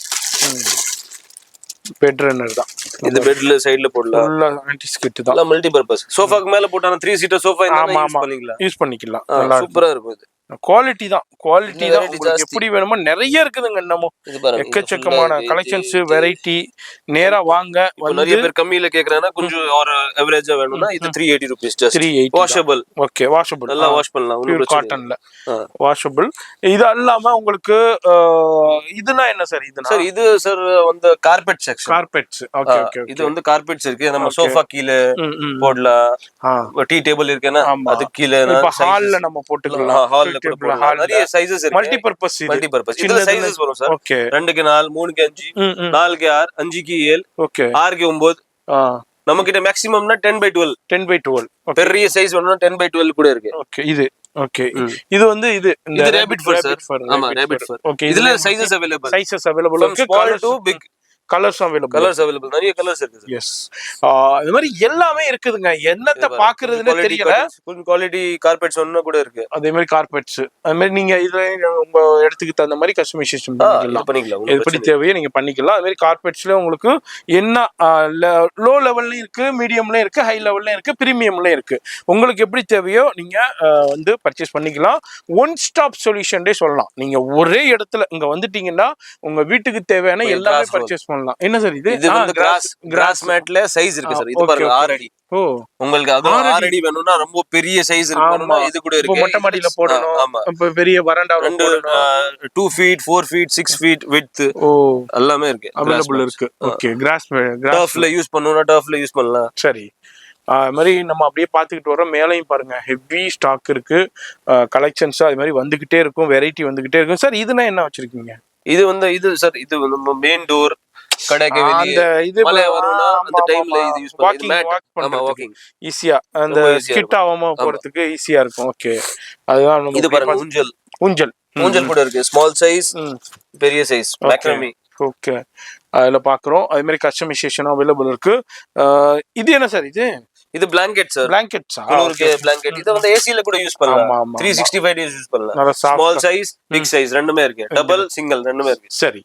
பெட் ரன்னர் தான். இது பெட்ல சைடுல போடலாம். ஃபுல்லா ஆன்டி ஸ்கிட் தான். எல்லாம் மல்டி பர்பஸ். சோஃபாக்கு மேல போட்டானா 3 சீட்டர் சோஃபா யூஸ் பண்ணிக்கலாம். சூப்பரா இருக்கும். இது குவாலிட்டி தான் உங்களுக்கு எப்படி வேணுமோ நிறைய இருக்குதுங்க. இன்னமும் எக்கச்சக்கமான கலெக்ஷன்ஸ், வெரைட்டி. நேரா வாங்க. நிறைய பேர் கம்மியில கேக்குறாங்கன்னா கொஞ்சம் ஒரு எவரேஜா வேணும்னா இது 380 rupees. just 380. Washable. Okay, washable, நல்லா வாஷ் பண்ணலாம். ஒண்ணும் காட்டன்ல வாஷபிள். இது இல்லாம உங்களுக்கு இதுனா என்ன சார்? இதுனா சார், இது சார் வந்து கார்பெட் செக்ஷன். Carpets okay. இது வந்து கார்பெட்ஸ் இருக்கு. நம்ம சோஃபா கீழ போடலாம். டீ டேபிள் இருக்குன்னா அது கீழ ஹால்ல நம்ம போட்டுக்கலாம். ஹால்ல நிறைய சைஸஸ் இருக்கு. Multi purpose. இதுல சைஸஸ் வரும் சார். 2 க்கு 4, 3 க்கு 5, 4 க்கு 6, 5 க்கு 7, 6 க்கு 9. நம்ம கிட்ட மேக்ஸिममனா 10/12. பெரிய சைஸ் வேணும்னா 10/12 கூட இருக்கு. ஓகே, இது வந்து இது ரேபிட் ஃபர். ஆமா, ரேபிட் ஃபர். ஓகே, இதுல சைஸஸ் அவேலபிள் இருக்கு. Small to big. Colours available. நிறைய கலர்ஸ் இருக்கு. எஸ், இந்த மாதிரி எல்லாமே இருக்குதுங்க. என்னத்தை பாக்குறதுன்னு தெரியல. ஃபுல் குவாலிட்டி கார்பெட்ஸ் ஒண்ணு கூட இருக்கு. அதே மாதிரி கார்பெட்ஸ், அதே மாதிரி நீங்க இதுல உங்க இடத்துக்கு தகுந்த மாதிரி கஸ்டமைசேஷன் பண்ணிக்கலாம். எப்படி தேவையோ நீங்க பண்ணிக்கலாம். அதே மாதிரி கார்பெட்ஸ்ல உங்களுக்கு என்ன லோ லெவல்லயும் இருக்கு, மீடியம்லயும் இருக்கு, ஹை லெவல்லயும் இருக்கு, பிரீமியம்லயும் இருக்கு. உங்களுக்கு எப்படி தேவையோ நீங்க வந்து பர்ச்சேஸ் பண்ணிக்கலாம். ஒன் ஸ்டாப் சொல்யூஷன் சொல்லலாம். நீங்க ஒரே இடத்துல இங்க வந்துட்டீங்கன்னா உங்க வீட்டுக்கு தேவையான எல்லாமே பர்ச்சேஸ் பண்ணலாம். என்ன சார் இது? இது வந்து கிராஸ் மேட்ல சைஸ் இருக்கு சார். இது பாருங்க 6 அடி. ஓ, உங்களுக்கு அது 6 அடி வேணும்னா ரொம்ப பெரிய சைஸ் இருக்குன்னா இது கூட இருக்கு. மொட்டை மாடியில போடணும். ஆமா, இப்ப பெரிய வராண்டால போடணும். 2 feet, 4 feet, 6 feet width. ஓ, எல்லாமே இருக்கு, அவேலபிள் இருக்கு. ஓகே, கிராஸ் டர்ஃப்ல யூஸ் பண்ணனும்னா டர்ஃப்ல யூஸ் பண்ணலாம். சரி, அது மாதிரி நம்ம அப்படியே பார்த்துக்கிட்டு வரோம். மேலையும் பாருங்க, ஹெவி ஸ்டாக் இருக்கு. கலெக்ஷன்ஸ் அது மாதிரி வந்துகிட்டே இருக்கும், வெரைட்டி வந்துகிட்டே இருக்கும். சார், இதுனா என்ன வச்சிருக்கீங்க? இது வந்து இது சார், இது வந்து மெயின் டோர், கடைக்கு வெளிய இது மழை வரும்னா அந்த டைம்ல இது யூஸ் பண்ணலாம். வாக்கிங் ஈஸியா, அந்த ஸ்கிட் ஆகாம போறதுக்கு ஈஸியா இருக்கும். ஓகே, அதுதான். இது பாருங்க, ஊஞ்சல் கூட இருக்கு. ஸ்மால் சைஸ், பெரிய சைஸ், மேக்ரமி. ஓகே, அதுல பாக்குறோம். அதே மாதிரி கஸ்டமைசேஷன் அவைலபிள் இருக்கு. இது என்ன சார்? இது பிளாங்கெட் சார், பிளாங்கெட்ஸா? குளூருக்கு பிளாங்கெட். இத வந்து ஏசில கூட யூஸ் பண்ணலாம், 365 டேஸ் யூஸ் பண்ணலாம். நல்ல ஸ்மால் சைஸ் பிக் சைஸ் ரெண்டுமே இருக்கு, டபுள் சிங்கிள் ரெண்டுமே இருக்கு. சரி.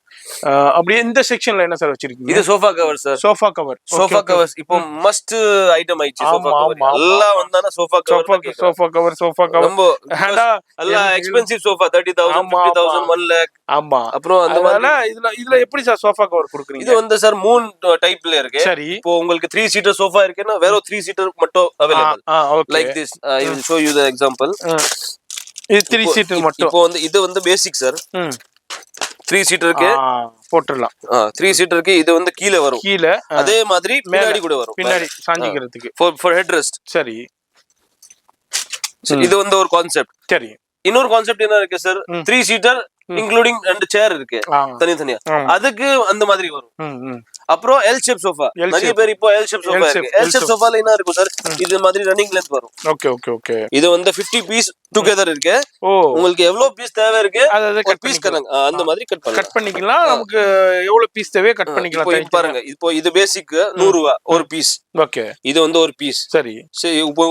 அப்படியே இந்த செக்ஷன்ல என்ன சார் வச்சிருக்கீங்க? இது sofa cover sir. Sofa cover. Sofa covers இப்போ மஸ்ட் ஐட்டம் ஆயிடுச்சு. சோஃபா கவர் எல்லாம் வந்தானா சோஃபா கவர். சோஃபா கவர் ரொம்ப எல்லாம் எக்ஸ்பென்சிவ் சோஃபா 30,000 50,000 1 lakh. ஆமா. அப்புறம் அந்த மாதிரி இதுல எப்படி சார் சோஃபா கவர் கொடுக்குறீங்க? இது வந்து சார் 3 டைப்ல இருக்கு. சரி. இப்போ உங்களுக்கு 3 சீட்டர் சோஃபா இருக்குன்னா வெறும் 3 சீட்டர் மட்டும் available. Like this I will show you the example. இது 3 சீட்டர் மட்டும். இப்போ வந்து இது வந்து பேசிக் சார். 3 சீட்டருக்கு போட்டுடலாம். 3 சீட்டருக்கு இது வந்து கீழ வரும். கீழ அதே மாதிரி பின்னாடி கூட வரும், பின்னாடி சாஞ்சிக்கிறதுக்கு. For head rest. சரி. இது வந்து ஒரு கான்செப்ட். சரி. இன்னொரு கான்செப்ட் என்ன இருக்கு சார், 3 சீட்டர் இன்க்ளூடிங் 2 சேர் இருக்கு தனித்தனியா, அதுக்கு அந்த மாதிரி வரும். அப்புறம் எல் ஷேப் சோஃபா, நிறைய பேர் இப்போ எல் ஷேப் சோஃபா இருக்கு. எல் ஷேப் சோஃபால என்ன இருக்கும் சார், இது மாதிரி ரன்னிங் லெந்த் வரும். Okay okay okay. இது வந்து 50 பீஸ் டுகெதர் இருக்கு. உங்களுக்கு எவ்வளவு பீஸ் தேவை இருக்கு அத கட் பீஸ் கறங்க அந்த மாதிரி கட் பண்ணிக்கலாம். நமக்கு எவ்வளவு பீஸ் தேவையோ கட் பண்ணிக்கலாம். இப்போ பாருங்க, இப்போ இது பேசிக் 100 ரூபாய் ஒரு பீஸ். ஓகே. இது வந்து ஒரு பீஸ். சரி.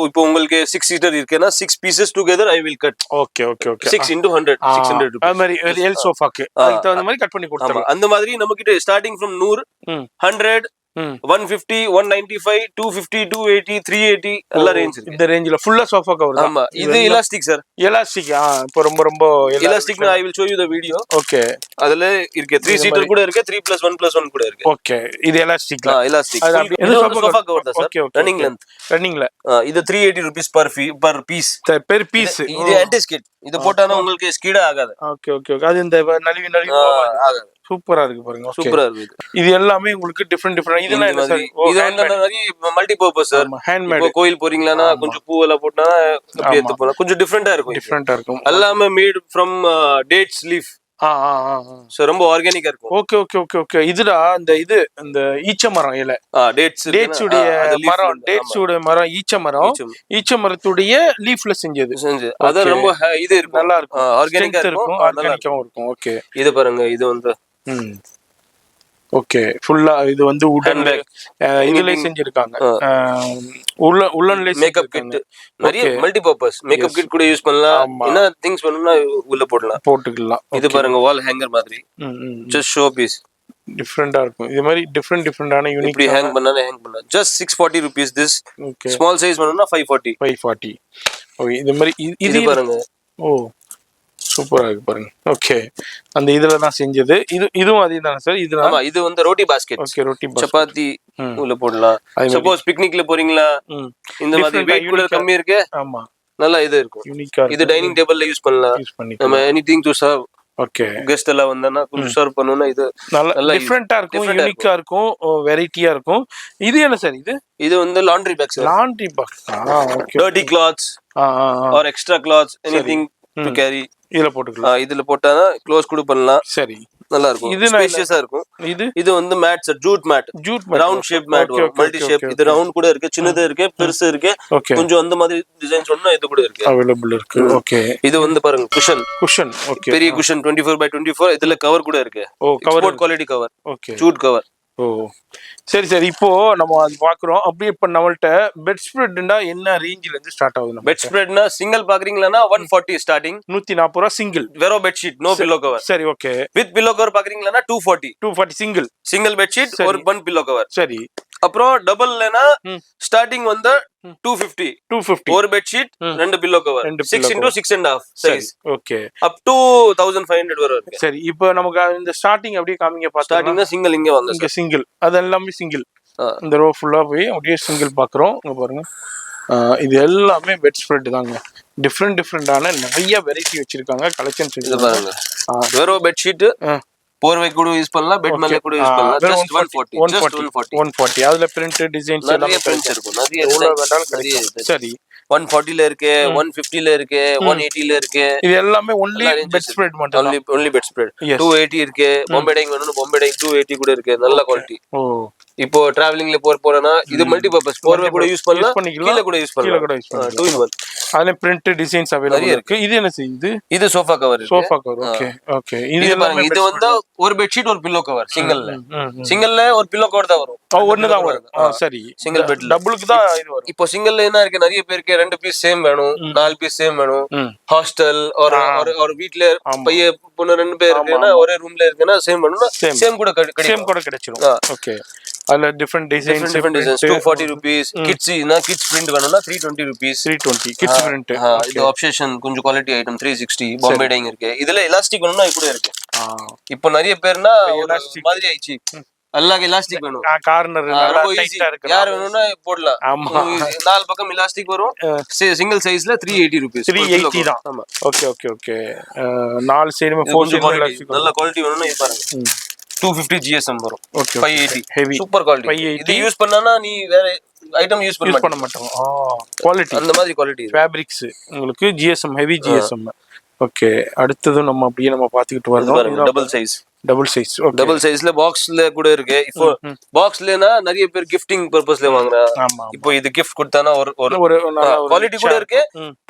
இப்போ உங்களுக்கு 6 சீட்டர் இருக்குன்னா 6 pieces together I will cut. Okay okay okay. 6 into 100 600 ரூபாய். அது மாதிரி எல் சோஃபாக்கு அதுக்கு தகுந்த மாதிரி கட் பண்ணி கொடுத்துறோம். அந்த மாதிரி நம்ம கிட்ட ஸ்டார்டிங் ஃப்ரம் 100 100 150 195 250 280 380 எல்லா ரேஞ்ச் இருக்கு. இந்த ரேஞ்சில ஃபுல்லா சோஃபா கவர் தான். ஆமா. இது எலாஸ்டிக் சார். எலாஸ்டிக். இப்போ ரொம்ப ரொம்ப elastic. I will show you the video. Okay. அதுல இருக்கு 3 சீட்டர் கூட இருக்கு, 3+1+1 கூட இருக்கு. ஓகே. இது எலாஸ்டிக். எலாஸ்டிக். இது சோஃபா கவர் தான் சார். Running length. ரன்னிங்ல இது 380 rupees per piece. Per piece. இது ஆன்டி ஸ்கிட். இது போட்டானா உங்களுக்கு ஸ்கிட் ஆகாது. Okay okay okay. அது இந்த நழுவி ஆகாது. சூப்பரா இருக்கு பாருங்க. சூப்பரா இருக்கு. இது எல்லாமே உங்களுக்கு டிஃபரண்ட் இதெல்லாம் என்ன சார்? இது வந்து நிறைய மல்டி பர்பஸ் சார். ஹேண்ட்மேட். இப்போ கோயில் போறீங்களானா கொஞ்சம் பூவெல்லாம் போட்டா அப்படியே எடுத்து போலாம். கொஞ்சம் டிஃபரெண்டா இருக்கும். எல்லாமே made from dates leaf. So ரொம்ப ஆர்கானிக்கா இருக்கும். Okay okay okay okay. இதுடா இந்த ஈச்ச மரம் இலை. டேட்ஸ் உடைய மரம், டேட்ஸ் உடைய மரம், ஈச்ச மரத்துடைய லீஃப்ல செஞ்சது. அது ரொம்ப இது இருக்கும், நல்லா இருக்கும், ஆர்கானிக்கா இருக்கும், ஆர்கானிக்காவும் இருக்கும். ஓகே. இது பாருங்க, இது வந்து ஓகே. ஃபுல்லா இது வந்து உடன்ல இதுல செஞ்சிருக்காங்க. உள்ளன்ல மேக்கப் கிட், நிறைய மல்டி பர்பஸ் மேக்கப் கிட் கூட யூஸ் பண்ணலாம். என்ன திங்ஸ் பண்ணனும்னா உள்ள போட்டுக்கலாம். இது பாருங்க, வால் ஹேங்கர் மாதிரி. Just show piece. டிஃபரெண்டா இருக்கும். இது மாதிரி டிஃபரெண்டான யூனிக். இப்படி ஹேங் பண்ணலாம். Just 640 rupees this. Small size பண்ணனும்னா 540. ஓகே. இது மாதிரி இது பாருங்க. ஓ சூப்பரா இருக்கு பாருங்க. ஓகே. அந்த இதுல தான் செஞ்சது. இதுவும் அதே தானே சார்? ஆமா. இது வந்து roti basket. Okay. Roti basket. Chapati உள்ள போடலாம். சப்போஸ் பிக்னிக்ல போறீங்களா, இந்த மாதிரி வெயிட் கூட கம்மி இருக்கு. ஆமா. நல்லா இது இருக்கும். யூனிக்கா. இது டைனிங் டேபிள்ல யூஸ் பண்ணலாம். நம்ம anything to serve. Okay. Guest எல்லாம் வந்தானா கொஞ்சம் சர்வ் பண்ணனும்னா இது நல்லா டிஃபரெண்டா இருக்கும், யூனிக்கா இருக்கும், வெரைட்டியா இருக்கும். இது என்ன சார்? இது வந்து laundry box. Laundry box. Okay. Dirty clothes or extra clothes, anything to carry இதுல போட்டுக்கலாம். இதுல போட்டானா க்ளோஸ் கூட பண்ணலாம். சரி. நல்லா இருக்கும், ஸ்பேஷியஸா இருக்கும். இது வந்து mat sir, jute mat, round shape mat, multi shape. இது ரவுண்ட் கூட இருக்கு, சின்னது இருக்கு, பெருசு இருக்கு. கொஞ்சம் அந்த மாதிரி டிசைன் சொன்னா இது கூட இருக்கு, அவேலபிள் இருக்கு. ஓகே. இது வந்து பாருங்க குஷன். ஓகே. பெரிய குஷன் 24x24. இதுல கவர் கூட இருக்கு. Export quality cover. Okay. Jute cover. ஓ சரி சரி. இப்போ நம்ம அது பாக்குறோம். அப்படியே இப்ப நம்மள்ட்ட பெட் ஸ்ப்ரெட்னா என்ன ரேஞ்சில இருந்து ஸ்டார்ட் ஆகுது? பெட் ஸ்ப்ரெட்னா சிங்கிள் பாக்குறீங்களா 140 ஸ்டார்டிங். 140 ரூபாய் சிங்கிள். வெறும் bed sheet, no pillow cover. சரி. ஓகே. வித் பில்லோ கவர் பாக்குறீங்களா 240 சிங்கிள் பெட் ஷீட் ஒரு ஒன் பில்லோ கவர். சரி. அப்புறம் டபுள்னா ஸ்டார்டிங் வந்து 250 ஒரு பெட் ஷீட், ரெண்டு pillow cover, 6 into 6.5 size. Okay. Up to 1500 வரை இருக்கு. சரி. இப்போ நமக்கு இந்த ஸ்டார்டிங் அப்படியே காமிங்க. ஸ்டார்டிங்னா சிங்கிள் இங்க வந்து இங்க சிங்கிள், அது எல்லாமே சிங்கிள். இந்த ரோ ஃபுல்லா போய் அப்படியே சிங்கிள் பாக்குறோம். இங்க பாருங்க, இது எல்லாமே பெட் ஸ்ப்ரெட் தாங்க. டிஃப்ரெண்டான நிறைய வெரைட்டி வச்சிருக்காங்க, கலெக்ஷன்ஸ் பாருங்க. வெறும் பெட் ஷீட் போர்வை கூட யூஸ் பண்ணலாம், பெட் மேல கூட யூஸ் பண்ணலாம். ஜஸ்ட் 140. அதுல பிரிண்ட் டிசைன்ஸ் எல்லாமே பிரிண்ட்ஸ் இருக்கும், நிறைய வேண்டாம். சரி. 140 ல இருக்கு, 150 ல இருக்கு, 180 ல இருக்கு. இது எல்லாமே ஒன்லி பெட் ஸ்ப்ரெட் மட்டும். Only bed spread. 280 இருக்கு. பாம்பே டைங் வேணும்னா பாம்பே டைங் 280 கூட இருக்கு, நல்ல குவாலிட்டி. இப்போ டிராவலிங்ல போறேன்னா இது மல்டி பர்பஸ் போர்வை கூட யூஸ் பண்ணலாம் கீழ கூட யூஸ் பண்ணலாம் 2 in 1 அதுல பிரிண்ட் டிசைன்ஸ் அவேலபிள் இருக்கு இது என்ன செய்யுது இது sofa cover sofa cover okay okay இது பாருங்க இது வந்து ஒரு பெட்ஷீட் ஒரு பில்லோ கவர் சிங்கிள்ல ஒரு பில்லோ கவர் தான் வரும் ஒன்னு தான் வரும் சரி சிங்கிள் பெட் டபுளுக்கு தான் இது வரும் இப்போ சிங்கிள்ல என்ன இருக்கு நிறைய பேருக்கு 2 பீஸ் சேம் வேணும் 4 பீஸ் சேம் வேணும் ஹாஸ்டல் ஒரு வீட்ல பைய பொண்ணு 2 பேர் இருக்குன்னா ஒரே ரூம்ல இருக்குன்னா சேம் வேணும்னா சேம் கூட கிடைச்சிரும் ஓகே அதுல டிஃபரண்ட் டிசைன்ஸ் 240 rupees கிட்ஸ் னா கிட்ஸ் பிரிண்ட் வேணும்னா 320 rupees 320 கிட்ஸ் பிரிண்ட் இது ஆப்ஷன் கொஞ்சம் குவாலிட்டி ஐட்டம் 360 பாம்பே டைங் இருக்கு இதுல எலாஸ்டிக் வேணும்னா இது கூட இருக்கு இப்போ நிறைய பேர்னா எலாஸ்டிக் மாதிரி ஆயிச்சு எல்லாக்கு எலாஸ்டிக் வேணும் கார்னர் டைட்டா இருக்கு யார் வேணும்னா போடலாம் ஆமா நாலு பக்கம் எலாஸ்டிக் வரும் சிங்கிள் சைஸ்ல 380 rupees 380 தான் ஆமா ஓகே ஓகே ஓகே நாலு சைடுமே 4 சைடு நல்ல குவாலிட்டி வேணும்னா இது பாருங்க 250 GSM வரும் ஓகே 580 ஹெவி சூப்பர் குவாலிட்டி இது யூஸ் பண்ணனா நீ வேற ஐட்டம் யூஸ் பண்ண மாட்டோம் குவாலிட்டி அந்த மாதிரி குவாலிட்டி ஃபேப்ரிக்ஸ் உங்களுக்கு GSM ஹெவி GSM ஓகே அடுத்து நம்ம அப்படியே நம்ம பாத்துக்கிட்டு வரோம் டபுள் சைஸ் டபுள் சைஸ்ல பாக்ஸ்ல கூட இருக்கு இப்போ பாக்ஸ்லனா நிறைய பேர் கிஃப்டிங் பர்பஸ்ல வாங்குறாங்க இப்போ இது கிஃப்ட் கொடுத்தானா ஒரு குவாலிட்டி கூட இருக்கு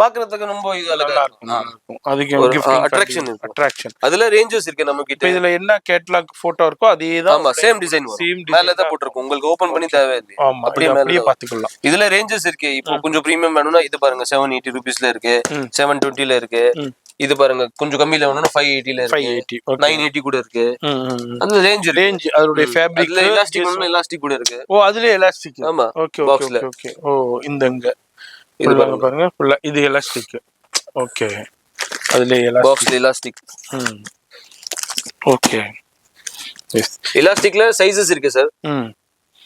பாக்குறதுக்கு ரொம்ப அழகா இருக்கும் அதுக்கு அட்ராக்ஷன் அதுல ரேஞ்சஸ் இருக்கு நம்ம கிட்ட இதுல என்ன கேட்டலாக் போட்டோ இருக்கோ அதே தான் ஆமா சேம் டிசைன் மேல தான் போட்டுருக்கும் உங்களுக்கு ஓபன் பண்ணி தேவையில்லை அப்படியே பாத்துக்கலாம் இதுல ரேஞ்சஸ் இருக்கு இப்போ கொஞ்சம் பிரீமியம் வேணும்னா இது பாருங்க 780 rupeesல இருக்கு 720ல இருக்கு இது பாருங்க கொஞ்சம் கம்மியில வேணும்னா 580ல இருக்கு 980 கூட இருக்கு அந்த ரேஞ்ச் அதோட ஃபேப்ரிக் அதுல எலாஸ்டிக் கூட இருக்கு அதுல எலாஸ்டிக் ஆமா ஓகே ஓகே ஓகே இந்தங்க இது பாருங்க ஃபுல்லா இது எலாஸ்டிக் ஓகே அதுல பாக்ஸ்ல எலாஸ்டிக் ஓகே எஸ் எலாஸ்டிக்ல சைஸஸ் இருக்கு சார்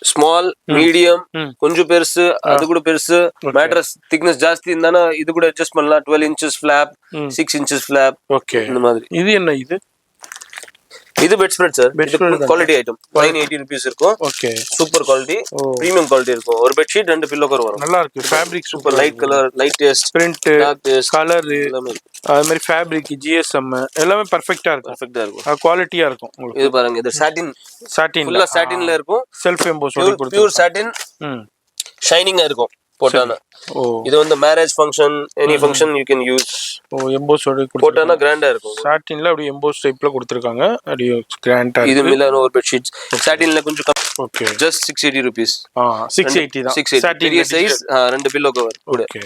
ஸ்மால் மீடியம் கொஞ்சம் பெருசு அது கூட பெருசு மேட்ரஸ் திக்னஸ் ஜாஸ்தி இருந்தானா இது கூட அட்ஜஸ்ட் பண்ணலாம் 12 inches flap 6 inches flap okay இந்த மாதிரி இது என்ன இது bed spread sir quality item 980 rupees இருக்கும் okay super quality premium quality இருக்கும் ஒரு பெட் ஷீட் 2 பில்லோ கவர் வரும் நல்லா இருக்கு fabric super light colour light test print colour அது மாதிரி ஃபேப்ரிக் GSM எல்லாமே பெர்ஃபெக்ட்டா இருக்கும் குவாலிட்டியா இருக்கும் உங்களுக்கு இது பாருங்க இது சாட்டின் ஃபுல்லா சாட்டின்ல இருக்கும் செல்ஃப் எம்போஸ் பியூர் சாட்டின் ஷைனிங்கா இருக்கும் போட்டானா இது வந்து marriage function any function you can use emboss போட்டானா கிராண்டா இருக்கும் சாட்டின்ல அப்படியே எம்போஸ் டைப்ல கொடுத்திருக்காங்க அப்படியே கிராண்டா இது மிலானோ ஒரு பெட் ஷீட்ஸ் சாட்டின்ல கொஞ்சம் ஓகே ஜஸ்ட் 680 rupees 680 தான் 680 பெரிய சைஸ் 2 பில்லோ கவர் கூட ஓகே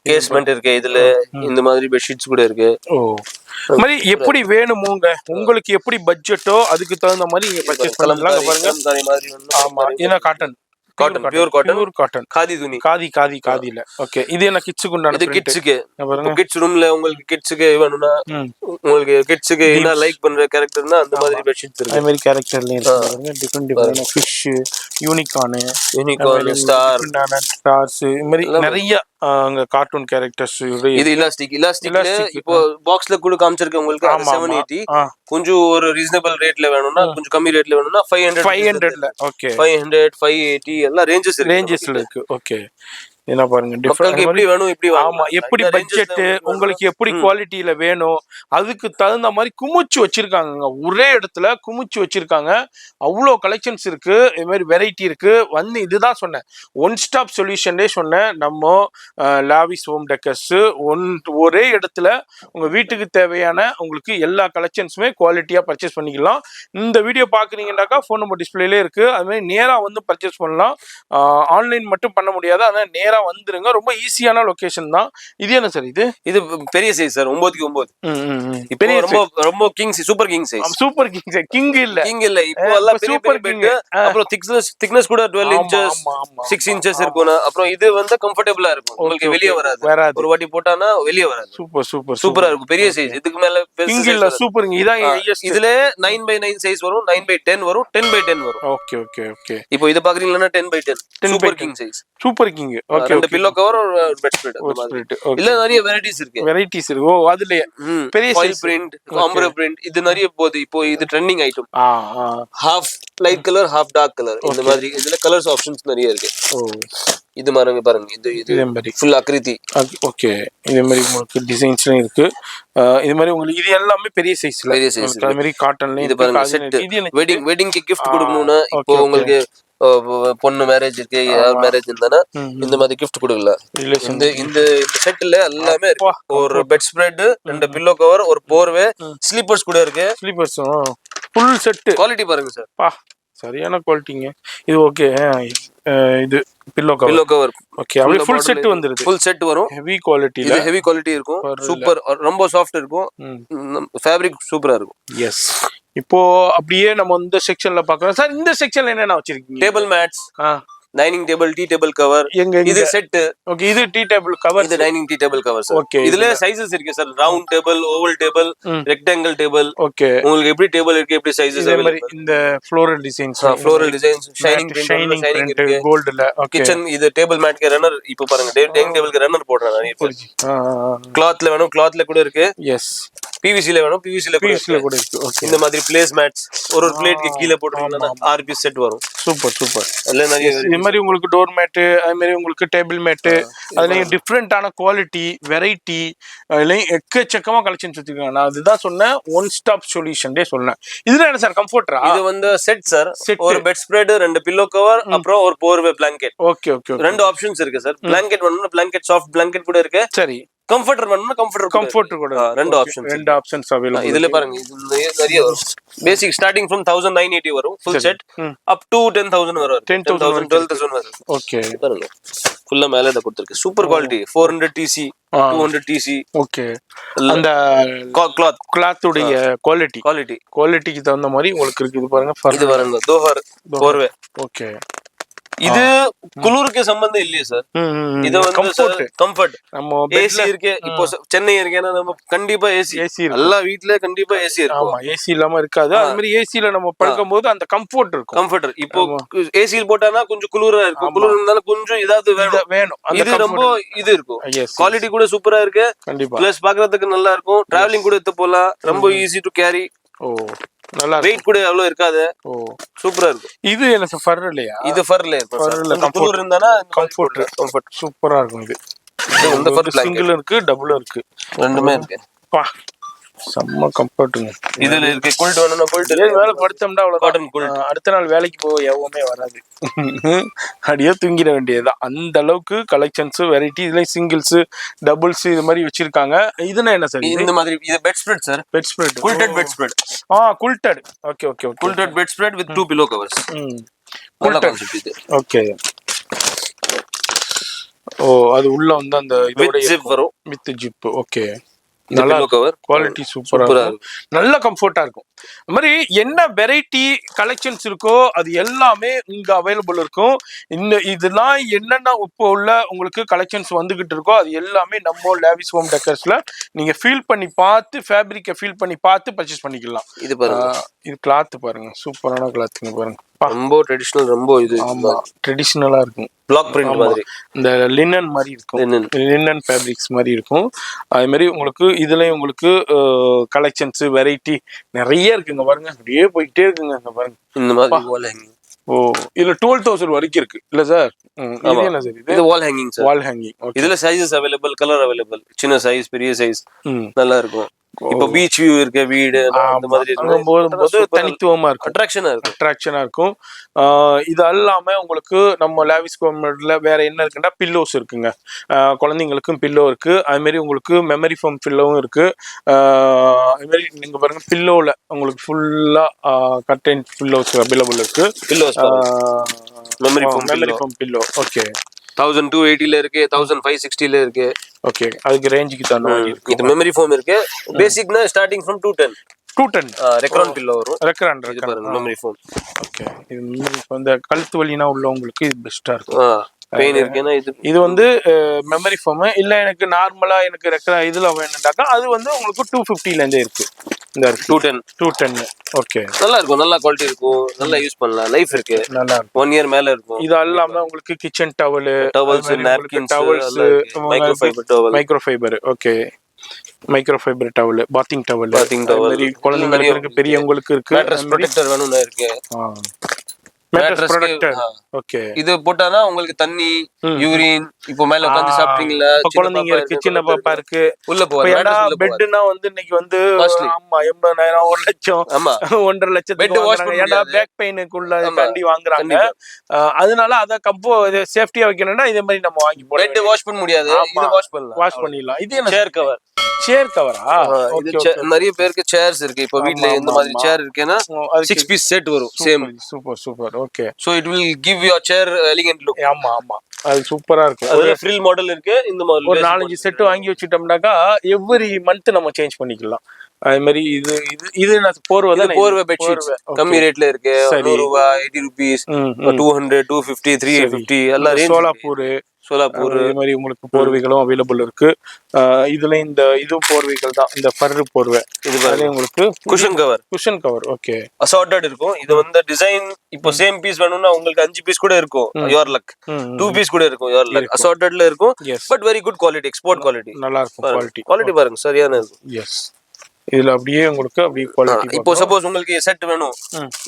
கேஸ்மெண்ட் இருக்கு இதுல இந்த மாதிரி பெட் ஷீட்ஸ் கூட இருக்கு மாதிரி எப்படி வேணுமோங்க உங்களுக்கு எப்படி பட்ஜெட்டோ அதுக்கு தகுந்த மாதிரி நீங்க பர்ச்சேஸ் பண்ணலாம் பாருங்க ஆமா இது காட்டன் பியூர் காட்டன் காதி துணி காதில ஓகே இது என்ன கிட்ஸ்க்கு உண்டான இது கிட்ஸ்க்கு கிட்ஸ் ரூம்ல உங்களுக்கு கிட்ஸ்க்கு வேணும்னா உங்களுக்கு கிட்ஸ்க்கு என்ன லைக் பண்ற கேரக்டர்னா அந்த மாதிரி பெட் ஷீட்ஸ் இருக்கு அந்த மாதிரி கேரக்டர்ல இருக்கு டிஃபரண்ட் ஃபிஷ் யூனிகார்ன் ஸ்டார்ஸ் இந்த மாதிரி நிறைய அங்க கார்ட்டூன் கேரக்டர்ஸ் இது இலாஸ்டிக்ல இப்போ பாக்ஸ்ல கூட காமிச்சிருக்கேன் உங்களுக்கு 780 கொஞ்சம் ஒரு ரீசனபிள் ரேட்ல வேணும்னா கொஞ்சம் கம்மி ரேட்ல வேணும்னா 500ல ஓகே 500 580 எல்லாம் ரேஞ்சஸ்ல இருக்கு ஓகே என்ன பாருங்க எப்படி வேணும் இப்படி ஆமா எப்படி பட்ஜெட் உங்களுக்கு எப்படி குவாலிட்டியில வேணும் அதுக்கு தகுந்த மாதிரி குமிச்சு வச்சிருக்காங்க ஒரே இடத்துல குமிச்சு வச்சிருக்காங்க அவ்வளோ கலெக்ஷன்ஸ் இருக்கு இது மாதிரி வெரைட்டி இருக்கு இதுதான் சொன்னேன் ஒன் ஸ்டாப் சொல்யூஷன்லே சொன்னேன் நம்ம லாவிஸ் ஹோம் டெக்கர்ஸ் ஒரே இடத்துல உங்க வீட்டுக்கு தேவையான உங்களுக்கு எல்லா கலெக்ஷன்ஸுமே குவாலிட்டியா பர்ச்சேஸ் பண்ணிக்கலாம் இந்த வீடியோ பாக்குறீங்கன்னாக்கா ஃபோன் நம்பர் டிஸ்பிளேலே இருக்கு அது மாதிரி நேரா வந்து பர்ச்சேஸ் பண்ணலாம் ஆன்லைன் மட்டும் பண்ண முடியாது அதனால நேரா வந்துருங்க ரொம்ப ஈஸியான லொகேஷன் தான் இது என்ன சார் இது பெரிய சைஸ் சார் 9x9 பெரிய ரொம்ப கிங் சூப்பர் கிங் கிங் இல்ல இப்போ எல்லாம் சூப்பர் கிங் அப்புறம் thickness கூட 12 inches 6 inches இருக்கும் அப்புறம் இது வந்து கம்ஃபர்ட்டபிளா இருக்கும் உங்களுக்கு வெளிய வராது ஒரு வாட்டி போட்டானா வெளிய வராது சூப்பரா இருக்கும் பெரிய சைஸ் இதுக்கு மேல கிங் இல்ல சூப்பர் இதான் இதுல 9x9 சைஸ் வரும் 9x10 வரும் 10x10 வரும் ஓகே இப்போ இது பாக்குறீங்களா 10x10 super king size super king ரெண்டு பில்லோ கவர் ஒரு பெட் ஸ்ப்ரெட் இல்ல நிறைய வெரைட்டிஸ் இருக்கு அதுலயே பெரிய சைஸ் பிரிண்ட் அம்பரே பிரிண்ட் இது நிறைய போகுது இப்போ இது trending item half light colour half dark colour இந்த மாதிரி இதுல கலர்ஸ் ஆப்ஷன்ஸ் நிறைய இருக்கு இது பாருங்க இது ஃபுல் அக்ரிதி ஓகே இதே மாதிரி உங்களுக்கு டிசைன்ஸ்லாம் இருக்கு இது மாதிரி உங்களுக்கு இது எல்லாமே பெரிய சைஸ்ல பெரிய சைஸ் அது மாதிரி காட்டன்ல இது பாருங்க செட் வெட்டிங்க்கு gift கொடுக்கணும்னா இப்போ உங்களுக்கு பொண்ணு மேரேஜ் இருக்கு, யார் மேரேஜ் இருந்தானா இந்த மாதிரி gift கொடுக்கலாம். இந்த இந்த செட்ல எல்லாமே இருக்கு. ஒரு பெட் ஸ்ப்ரெட், 2 பில்லோ கவர், ஒரு போர்வே, ஸ்லீப்பர்ஸ் கூட இருக்கு. Sleepers full set. குவாலிட்டி பாருங்க சார், பா சரியான குவாலிட்டிங்க இது. ஓகே, இது பில்லோ கவர். ஓகே, அப்படியே ஃபுல் செட் வந்துருது. ஃபுல் செட் வரும். ஹெவி குவாலிட்டில, இது ஹெவி குவாலிட்டி இருக்கும். சூப்பர், ரொம்ப சாஃப்ட் இருக்கும். ஃபேப்ரிக் சூப்பரா இருக்கும். எஸ். இப்போ அப்படியே நம்ம இந்த செக்ஷன்ல பாக்குறோம் சார். இந்த செக்ஷன்ல என்னென்ன வச்சிருக்கீங்க? Table mats, dining table, tea table cover. இது செட். ஓகே, இது டீ டேபிள் கவர், இது dining tea table cover sir. Okay, இதுல சைஸஸ் இருக்கு sir. Round table, oval table, rectangle table. Okay, உங்களுக்கு எப்படி டேபிள் இருக்கு, எப்படி சைஸஸ் அவைலபிள். இந்த ஃப்ளோரல் டிசைன்ஸ், ஷைனிங் ஷைனிங் இருக்கு கோல்ட்ல. ஓகே, கிச்சன் இது டேபிள் மேட்க்கு ரன்னர். இப்போ பாருங்க, டைனிங் டேபிளுக்கு ரன்னர் போடுறாங்க. கிளாத்ல வேணும், கிளாத்ல கூட இருக்கு. எஸ். பிவிசில வேணும், பிவிசில கூட இருக்கு. ஓகே, இந்த மாதிரி பிளேஸ் மேட்ஸ் ஒரு பிளேட்க்கு கீழ போட்டுட்டீங்கன்னா 6 பீஸ் செட் வரும். Super super. இல்ல நிறைய இந்த மாதிரி உங்களுக்கு டோர் மேட், அது மாதிரி உங்களுக்கு டேபிள் மேட், அதுலயும் டிஃப்ரெண்டான குவாலிட்டி, வெரைட்டி, அதுலயும் எக்கச்சக்கமா கலெக்ஷன்ஸ் வச்சிருக்காங்க. நான் அதுதான் சொன்னேன், ஒன் ஸ்டாப் சொல்யூஷன் சொன்னேன். இதுல என்ன சார் கம்ஃபர்ட்டரா? இது வந்து செட் சார். ஒரு பெட் ஸ்ப்ரெட், 2 பில்லோ கவர், அப்புறம் ஒரு four way blanket. Okay okay, 2 options இருக்கு சார். பிளாங்கெட் வேணும்னா பிளாங்கெட், சாஃப்ட் பிளாங்கெட் கூட இருக்கு. சரி. கம்ஃபர்டர் வேணும்னா கம்ஃபர்டர் கூட 2 ஆப்ஷன்ஸ் அவைலபிள். இதுல பாருங்க, இது நிறைய வரும். பேசிக் ஸ்டார்டிங் फ्रॉम 1980 வரும் ஃபுல் செட், அப் டு 10000 வரும். 10000 12000 வரும். ஓகே, பாருங்க ஃபுல்லா மேல இத கொடுத்திருக்கு. Super quality. 400 TC, 200 TC. Okay, அந்த கிளாத் உடைய குவாலிட்டிக்கு தகுந்த மாதிரி உங்களுக்கு இருக்கு. இது பாருங்க, இது பாருங்க, தோஹர் போர்வே. ஓகே, இது குளிருக்கு சம்பந்தம் இல்லையே சார். இது வந்து கம்ஃபர்ட். நம்ம ஏசி இருக்கு. இப்போ சென்னை இருக்கேன்னா நம்ம கண்டிப்பா ஏசி இருக்கு. எல்லா வீட்ல கண்டிப்பா ஏசி இருக்கும். ஆமா, ஏசி இல்லாம இருக்காது. அது மாதிரி ஏசில நம்ம படுக்கும்போது அந்த கம்ஃபர்ட் இருக்கும். கம்ஃபர்டர். இப்போ ஏசில போட்டானா கொஞ்சம் குளிரா இருக்கும். குளிர் இருந்தாலும் கொஞ்சம் ஏதாவது வேணும். இது ரொம்ப இது இருக்கும். குவாலிட்டி கூட சூப்பரா இருக்கு. கண்டிப்பா. பிளஸ் பாக்குறதுக்கு நல்லா இருக்கும். டிராவலிங் கூட எடுத்து போலாம். ரொம்ப ஈஸி டு கேரி. ஓ, நல்லா வெயிட் கூட அவ்வளவு இருக்காது. ஓ, சூப்பரா இருக்கும். இது என்ன சார், ஃபர் இல்லையா? இது ஃபர் இல்ல. கம்ஃபர்ட் இருந்தானா கம்ஃபர்ட் சூப்பரா இருக்கும். இது இந்த ஃபர் சிங்கிள் இருக்கு, டபுள் இருக்கு, ரெண்டுமே இருக்கு. பா, செம்ம கம்ஃபர்ட்டுங்க. இதுல இருக்கு. குல்ட் வேணும்னா குல்ட். வேலை படுத்தோம்னா அவ்வளவு காட்டன் குல்ட். அடுத்த நாள் வேலைக்கு போக எவமே வராது. அப்படியே தூங்கிட வேண்டியதுதான். அந்த அளவுக்கு கலெக்ஷன்ஸ், வெரைட்டி. இதுல சிங்கிள்ஸ், டபுள்ஸ் இது மாதிரி வச்சிருக்காங்க. இதுனா என்ன சார்? இந்த மாதிரி இது bed spread sir. Bed spread, quilted bed spread. Quilted. Okay okay, quilted bed spread with 2 pillow covers. Quilted. Okay. ஓ, அது உள்ள வந்து அந்த இதோட ஜிப் வரும். With zip. ஓகே, நல்லா கவர். குவாலிட்டி சூப்பரா இருக்கும். நல்ல கம்ஃபர்ட்டா இருக்கும். அது மாதிரி என்ன வெரைட்டி கலெக்ஷன்ஸ் இருக்கோ அது எல்லாமே இங்க அவைலபிள் இருக்கும். இதெல்லாம் என்னென்ன இப்போ உள்ள உங்களுக்கு கலெக்ஷன்ஸ் வந்துகிட்டு இருக்கோ அது எல்லாமே நம்ம லேவிஸ் ஹோம் டெக்கர்ஸ்ல நீங்க ஃபீல் பண்ணி பார்த்து, ஃபேப்ரிக்கை ஃபீல் பண்ணி பார்த்து பர்ச்சேஸ் பண்ணிக்கலாம். இது பாருங்க, இது கிளாத் பாருங்க, சூப்பரான கிளாத்துங்க பாருங்க. ரொம்ப ட்ரெடிஷனல், ரொம்ப இது. ஆமா, ட்ரெடிஷனலா இருக்கும். பிளாக் பிரிண்ட் மாதிரி, இந்த லினன் மாதிரி இருக்கும். லினன் ஃபேப்ரிக்ஸ் மாதிரி இருக்கும். அது மாதிரி உங்களுக்கு இதுலயும் உங்களுக்கு கலெக்ஷன்ஸ், வெரைட்டி நிறைய இருக்குங்க பாருங்க. அப்படியே போயிட்டே இருக்குங்க. இங்க பாருங்க, இந்த மாதிரி வால் ஹேங்கிங். ஓ, இதுல 12000 வரைக்கும் இருக்கு இல்ல சார்? இது என்ன சார்? இது வால் ஹேங்கிங் சார். வால் ஹேங்கிங். இதுல சைஸஸ் அவைலபிள், கலர் அவைலபிள். சின்ன சைஸ், பெரிய சைஸ், நல்லா இருக்கும். இப்போ பீச் வியூ இருக்க வீடு அந்த மாதிரி போது தனித்துவமா இருக்கும், அட்ராக்ஷனா இருக்கும். இது அல்லாம உங்களுக்கு நம்ம லேவிஸ் ஹோம்ல வேற என்ன இருக்குன்னா, பில்லோஸ் இருக்குங்க. குழந்தைங்களுக்கும் பில்லோ இருக்கு. அது மாதிரி உங்களுக்கு மெமரி ஃபோம் பில்லோவும் இருக்கு. அது மாதிரி நீங்க பாருங்க, பில்லோல உங்களுக்கு ஃபுல்லா கர்டன் பில்லோஸ் அவைலபிள் இருக்கு. Pillows memory foam pillow. Okay, 1280 இருக்கு, 1560 இருக்கு. ஓகே, அதுக்கு ரேஞ்சுக்கு தகுந்த மாதிரி இருக்கு. இது மெமரி ஃபோம் இருக்கு. பேசிக்னா ஸ்டார்டிங் ஃப்ரம் 210 ரெக்ரான் பில்லோ வரும். Recron memory foam. ஓகே, இது இந்த கழுத்து வலினா உள்ளவங்களுக்கு இது பெஸ்டா இருக்கும். பெயின் இருக்குன்னா இது வந்து மெமரி ஃபோம். இல்ல எனக்கு நார்மலா எனக்கு ரெக்ரான் இதுல வேணும்னாக்கா அது வந்து உங்களுக்கு 250 ல இருந்தே இருக்கு. இந்த 210. ஓகே, நல்லா இருக்கும், நல்ல குவாலிட்டி இருக்கும், நல்லா யூஸ் பண்ணலாம், லைஃப் இருக்கு, நல்லா இருக்கும், 1 இயர் மேல இருக்கும். இது இல்லாம உங்களுக்கு kitchen towels, napkins, micro fibre. Okay, micro fibre towel, bathing towel, குழந்தைங்களுக்கு, பெரியவங்களுக்கு இருக்கு. மேட்ரஸ் ப்ரொடெக்டர் வேணும்னா இருக்கு. Mattress protected. ஓகே. இது போட்டானா உங்களுக்கு தண்ணி யூரின் இப்போ மேல உட்கார்ந்து சாப்பிட்டீங்களா, குழந்தைங்க இருக்கு, சின்ன பாப்பா இருக்கு, உள்ள போவாது. பெட்னா வந்து இன்னைக்கு வந்து Costly. ஆமா 80,000 1 லட்சம் ஆமா 1.5 லட்சத்துக்கு Bed wash பண்ண வாங்குறாங்க. ஏன்னா முடியாது. பேக் பெயினுக்குள்ள ஆமா. கண்டி வாங்குறாங்க. கண்டிப்பா. அதனால அத சேஃப்டியா வைக்கணும்னா இதே மாதிரி நம்ம வாங்கி பெட் வாஷ் பண்ண முடியாது, இது வாஷ் பண்ணலாம். வாஷ் பண்ணிடலாம். இது என்ன சேர் கவர். சேர் கவரா? இது நிறைய பேருக்கு சேர்ஸ் இருக்கு. இப்போ வீட்ல இந்த மாதிரி சேர் இருக்குன்னா 6 பீஸ் செட் வரும். Same. Super super. Okay. So it will give your chair elegant look. ஆமா ஆமா, அது சூப்பரா இருக்கும். அதுல ஃப்ரில் மாடல் இருக்கு. இந்த மாதிரி ஒரு 4-5 செட் வாங்கி வச்சிட்டோம்னாக்கா எவ்ரி மந்த் நம்ம சேஞ்ச் பண்ணிக்கலாம். அது மாதிரி இது இது இது போர்வை தான். போர்வை பெட்ஷீட் கம்மி ரேட்ல இருக்கு. 100 ரூபாய், 80 ரூபீஸ், 200, 250, 350 எல்லாம் ரேஞ்ச். சோலாப்பூர் இது மாதிரி உங்களுக்கு போர்வைகளும் அவைலபிள் இருக்கு. இதுல இந்த இதுவும் போர்வைகள் தான், இந்த ஃபர் போர்வை. இது மாதிரி உங்களுக்கு குஷன் கவர். ஓகே. அசார்ட்டட் இருக்கும். இது வந்து டிசைன் இப்போ சேம் பீஸ் வேணும்னா உங்களுக்கு 5 பீஸ் கூட இருக்கும். Your luck. 2 பீஸ் கூட இருக்கும். Your luck. அசார்ட்டட்ல இருக்கும். But very good quality, export quality. நல்லா இருக்கும். குவாலிட்டி பாருங்க, சரியான இருக்கும். எஸ். இதுல அப்படியே உங்களுக்கு அப்படியே குவாலிட்டி. இப்போ சப்போஸ் உங்களுக்கு செட் வேணும்,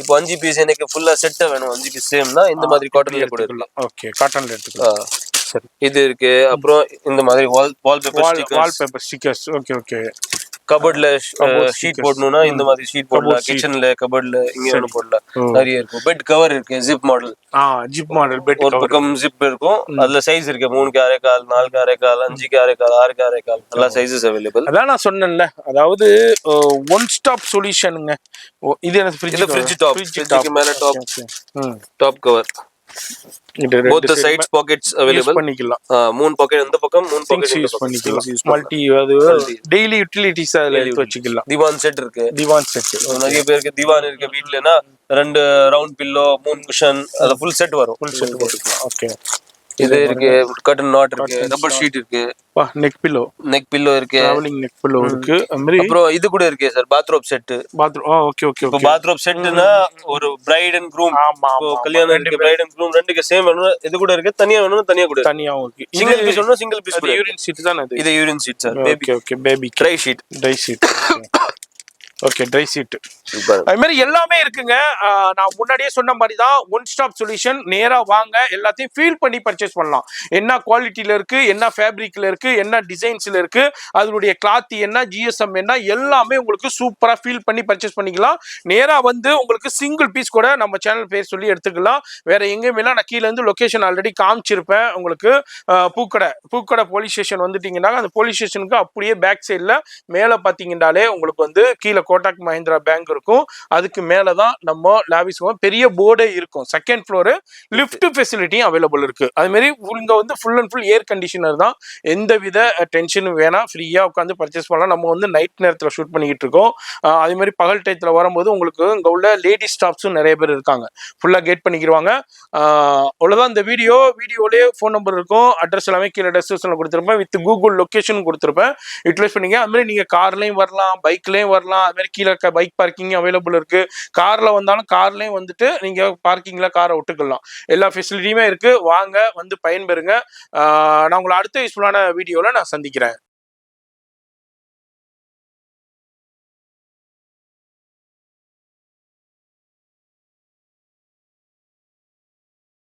இப்போ 5 பீஸ் எனக்கு ஃபுல்லா செட் வேணும், 5 பீஸ் சேம்னா இந்த மாதிரி காட்டன்ல கூட இருக்கு. ஓகே, காட்டன்ல எடுத்துக்கலாம். சரி, இது இருக்கு. அப்புறம் இந்த மாதிரி வால்பேப்பர் ஸ்டிக்கர்ஸ். ஓகே. கபோர்ட்ல ஷீட் போடணும்னா இந்த மாதிரி ஷீட் போடலாம். கிச்சன்ல கபோர்ட்ல இங்க ஒன்னு போடலாம். நிறைய இருக்கும். பெட் கவர் இருக்கு, ஜிப் மாடல். பெட் ஒரு பக்கம் ஜிப் இருக்கும். அதுல சைஸ் இருக்கு. 3 1/4, 4 1/4, 5 1/4, 6 1/4 எல்லா சைஸஸ் அவைலபிள். அதான் நான் சொன்னேன்ல, அதாவது ஒன் ஸ்டாப் சொல்யூஷனுங்க. இது என்ன ஃப்ரிட்ஜ் டாப். ஃப்ரிட்ஜ்க்கு மேல top cover. both the sides pockets available பண்ணிக்கலாம். 3 பாக்கெட் இந்த பக்கம், 3 பாக்கெட் இந்த பக்கம் பண்ணிக்கலாம். மல்டி, அது டெய்லி யூட்டிலிட்டிஸ் அதுல எடுத்து வச்சுக்கலாம். திவான் செட் இருக்கு. நிறைய பேருக்கு திவான் இருக்கு வீட்லனா 2 ரவுண்ட் பில்லோ, 3 குஷன், அது ஃபுல் செட் வரும். போட்டுக்கலாம். ஓகே. இது இருக்கு. கர்டன் நாட் இருக்கு. ரப்பர் ஷீட் இருக்கு. நெக் பில்லோ இருக்கு. டிராவலிங் நெக் பில்லோ இருக்கு. அப்புறம் இது கூட இருக்கு சார், பாத்ரூம் செட். ஓகே. இப்போ பாத்ரூம் செட்னா ஒரு பிரைட் அண்ட் க்ரூம், இப்போ கல்யாணம் இருக்கு, பிரைட் அண்ட் க்ரூம் ரெண்டுக்கு சேம் வேணும். இது கூட இருக்கு. தனியா வேணும், தனியா கூட தனியாவும் இருக்கு. சிங்கிள் பீஸ் வேணும், சிங்கிள் பீஸ். அது யூரின் ஷீட் தான இது? இது urine sheet sir. Okay. Baby try sheet. Okay, try sheet. அது மாதிரி எல்லாமே இருக்குங்க. நான் முன்னாடியே சொன்ன மாதிரி தான் ஒன் ஸ்டாப் சொல்யூஷன். நேரா வாங்க, எல்லாத்தையும் ஃபீல் பண்ணி பர்ச்சேஸ் பண்ணலாம். என்ன குவாலிட்டியில இருக்கு, என்ன ஃபேப்ரிக்ல இருக்கு, என்ன டிசைன்ஸ்ல இருக்கு, அதனுடைய கிளாத் என்ன, ஜிஎஸ்எம் என்ன, எல்லாமே உங்களுக்கு சூப்பரா ஃபீல் பண்ணி பர்ச்சேஸ் பண்ணிக்கலாம். நேரா வந்து உங்களுக்கு சிங்கிள் பீஸ் கூட நம்ம சேனல் பேர் சொல்லி எடுத்துக்கலாம். வேற எங்கேயுமே நான் கீழே இருந்து லொகேஷன் ஆல்ரெடி காமிச்சிருப்பேன் உங்களுக்கு. பூக்கடை போலீஸ் ஸ்டேஷன் வந்துட்டீங்கன்னா அந்த போலீஸ் ஸ்டேஷனுக்கு அப்படியே பேக் சைட்ல மேல பாத்தீங்கன்னாலே உங்களுக்கு வந்து கீழே கோட்டாக் மஹிந்திரா பேங்க் இருக்கும். அதுக்கு மேலதான் நம்ம லாவிஸ் பெரிய போர்டே இருக்கும். செகண்ட் ஃப்ளோர் லிஃப்ட் ஃபெசிலிட்டியும் அவைலபிள் இருக்கு. அது மாதிரி இங்க வந்து full and full air conditioner தான். எந்த வித டென்ஷனும் வேணாம், ஃப்ரீயா உட்காந்து பர்ச்சேஸ் பண்ணலாம். நம்ம வந்து நைட் நேரத்தில் ஷூட் பண்ணிக்கிட்டு இருக்கோம். அதே மாதிரி பகல் டயத்துல வரும்போது உங்களுக்கு இங்க உள்ள லேடி ஸ்டாஃப்ஸும் நிறைய பேர் இருக்காங்க. ஃபுல்லா கேட் பண்ணிக்கிடுவாங்க. அவ்வளவுதான். இந்த வீடியோலயே ஃபோன் நம்பர் இருக்கும், அட்ரஸ் எல்லாமே கீழே டெஸ்கிரிப்ஷன்ல கொடுத்துருப்பேன். வித் கூகுள் லொகேஷன் கொடுத்துருப்பேன். யூட்டிலைஸ் பண்ணீங்க. அது மாதிரி நீங்க கார்லயும் வரலாம், பைக்லயும் வரலாம். அது மாதிரி கீழே பைக் பார்க்கிங் அவைலபிள் இருக்கு. கார்ல வந்தாலும் கார்லயும் வந்துட்டு நீங்க பார்க்கிங்ல காரை விட்டுக்கலாம். எல்லா ஃபெசிலிட்டியுமே இருக்கு. வாங்க, வந்து பயன்பெறுங்க. நான் உங்களை அடுத்த யூஸ்ஃபுல்லான வீடியோல நான் சந்திக்கிறேன்.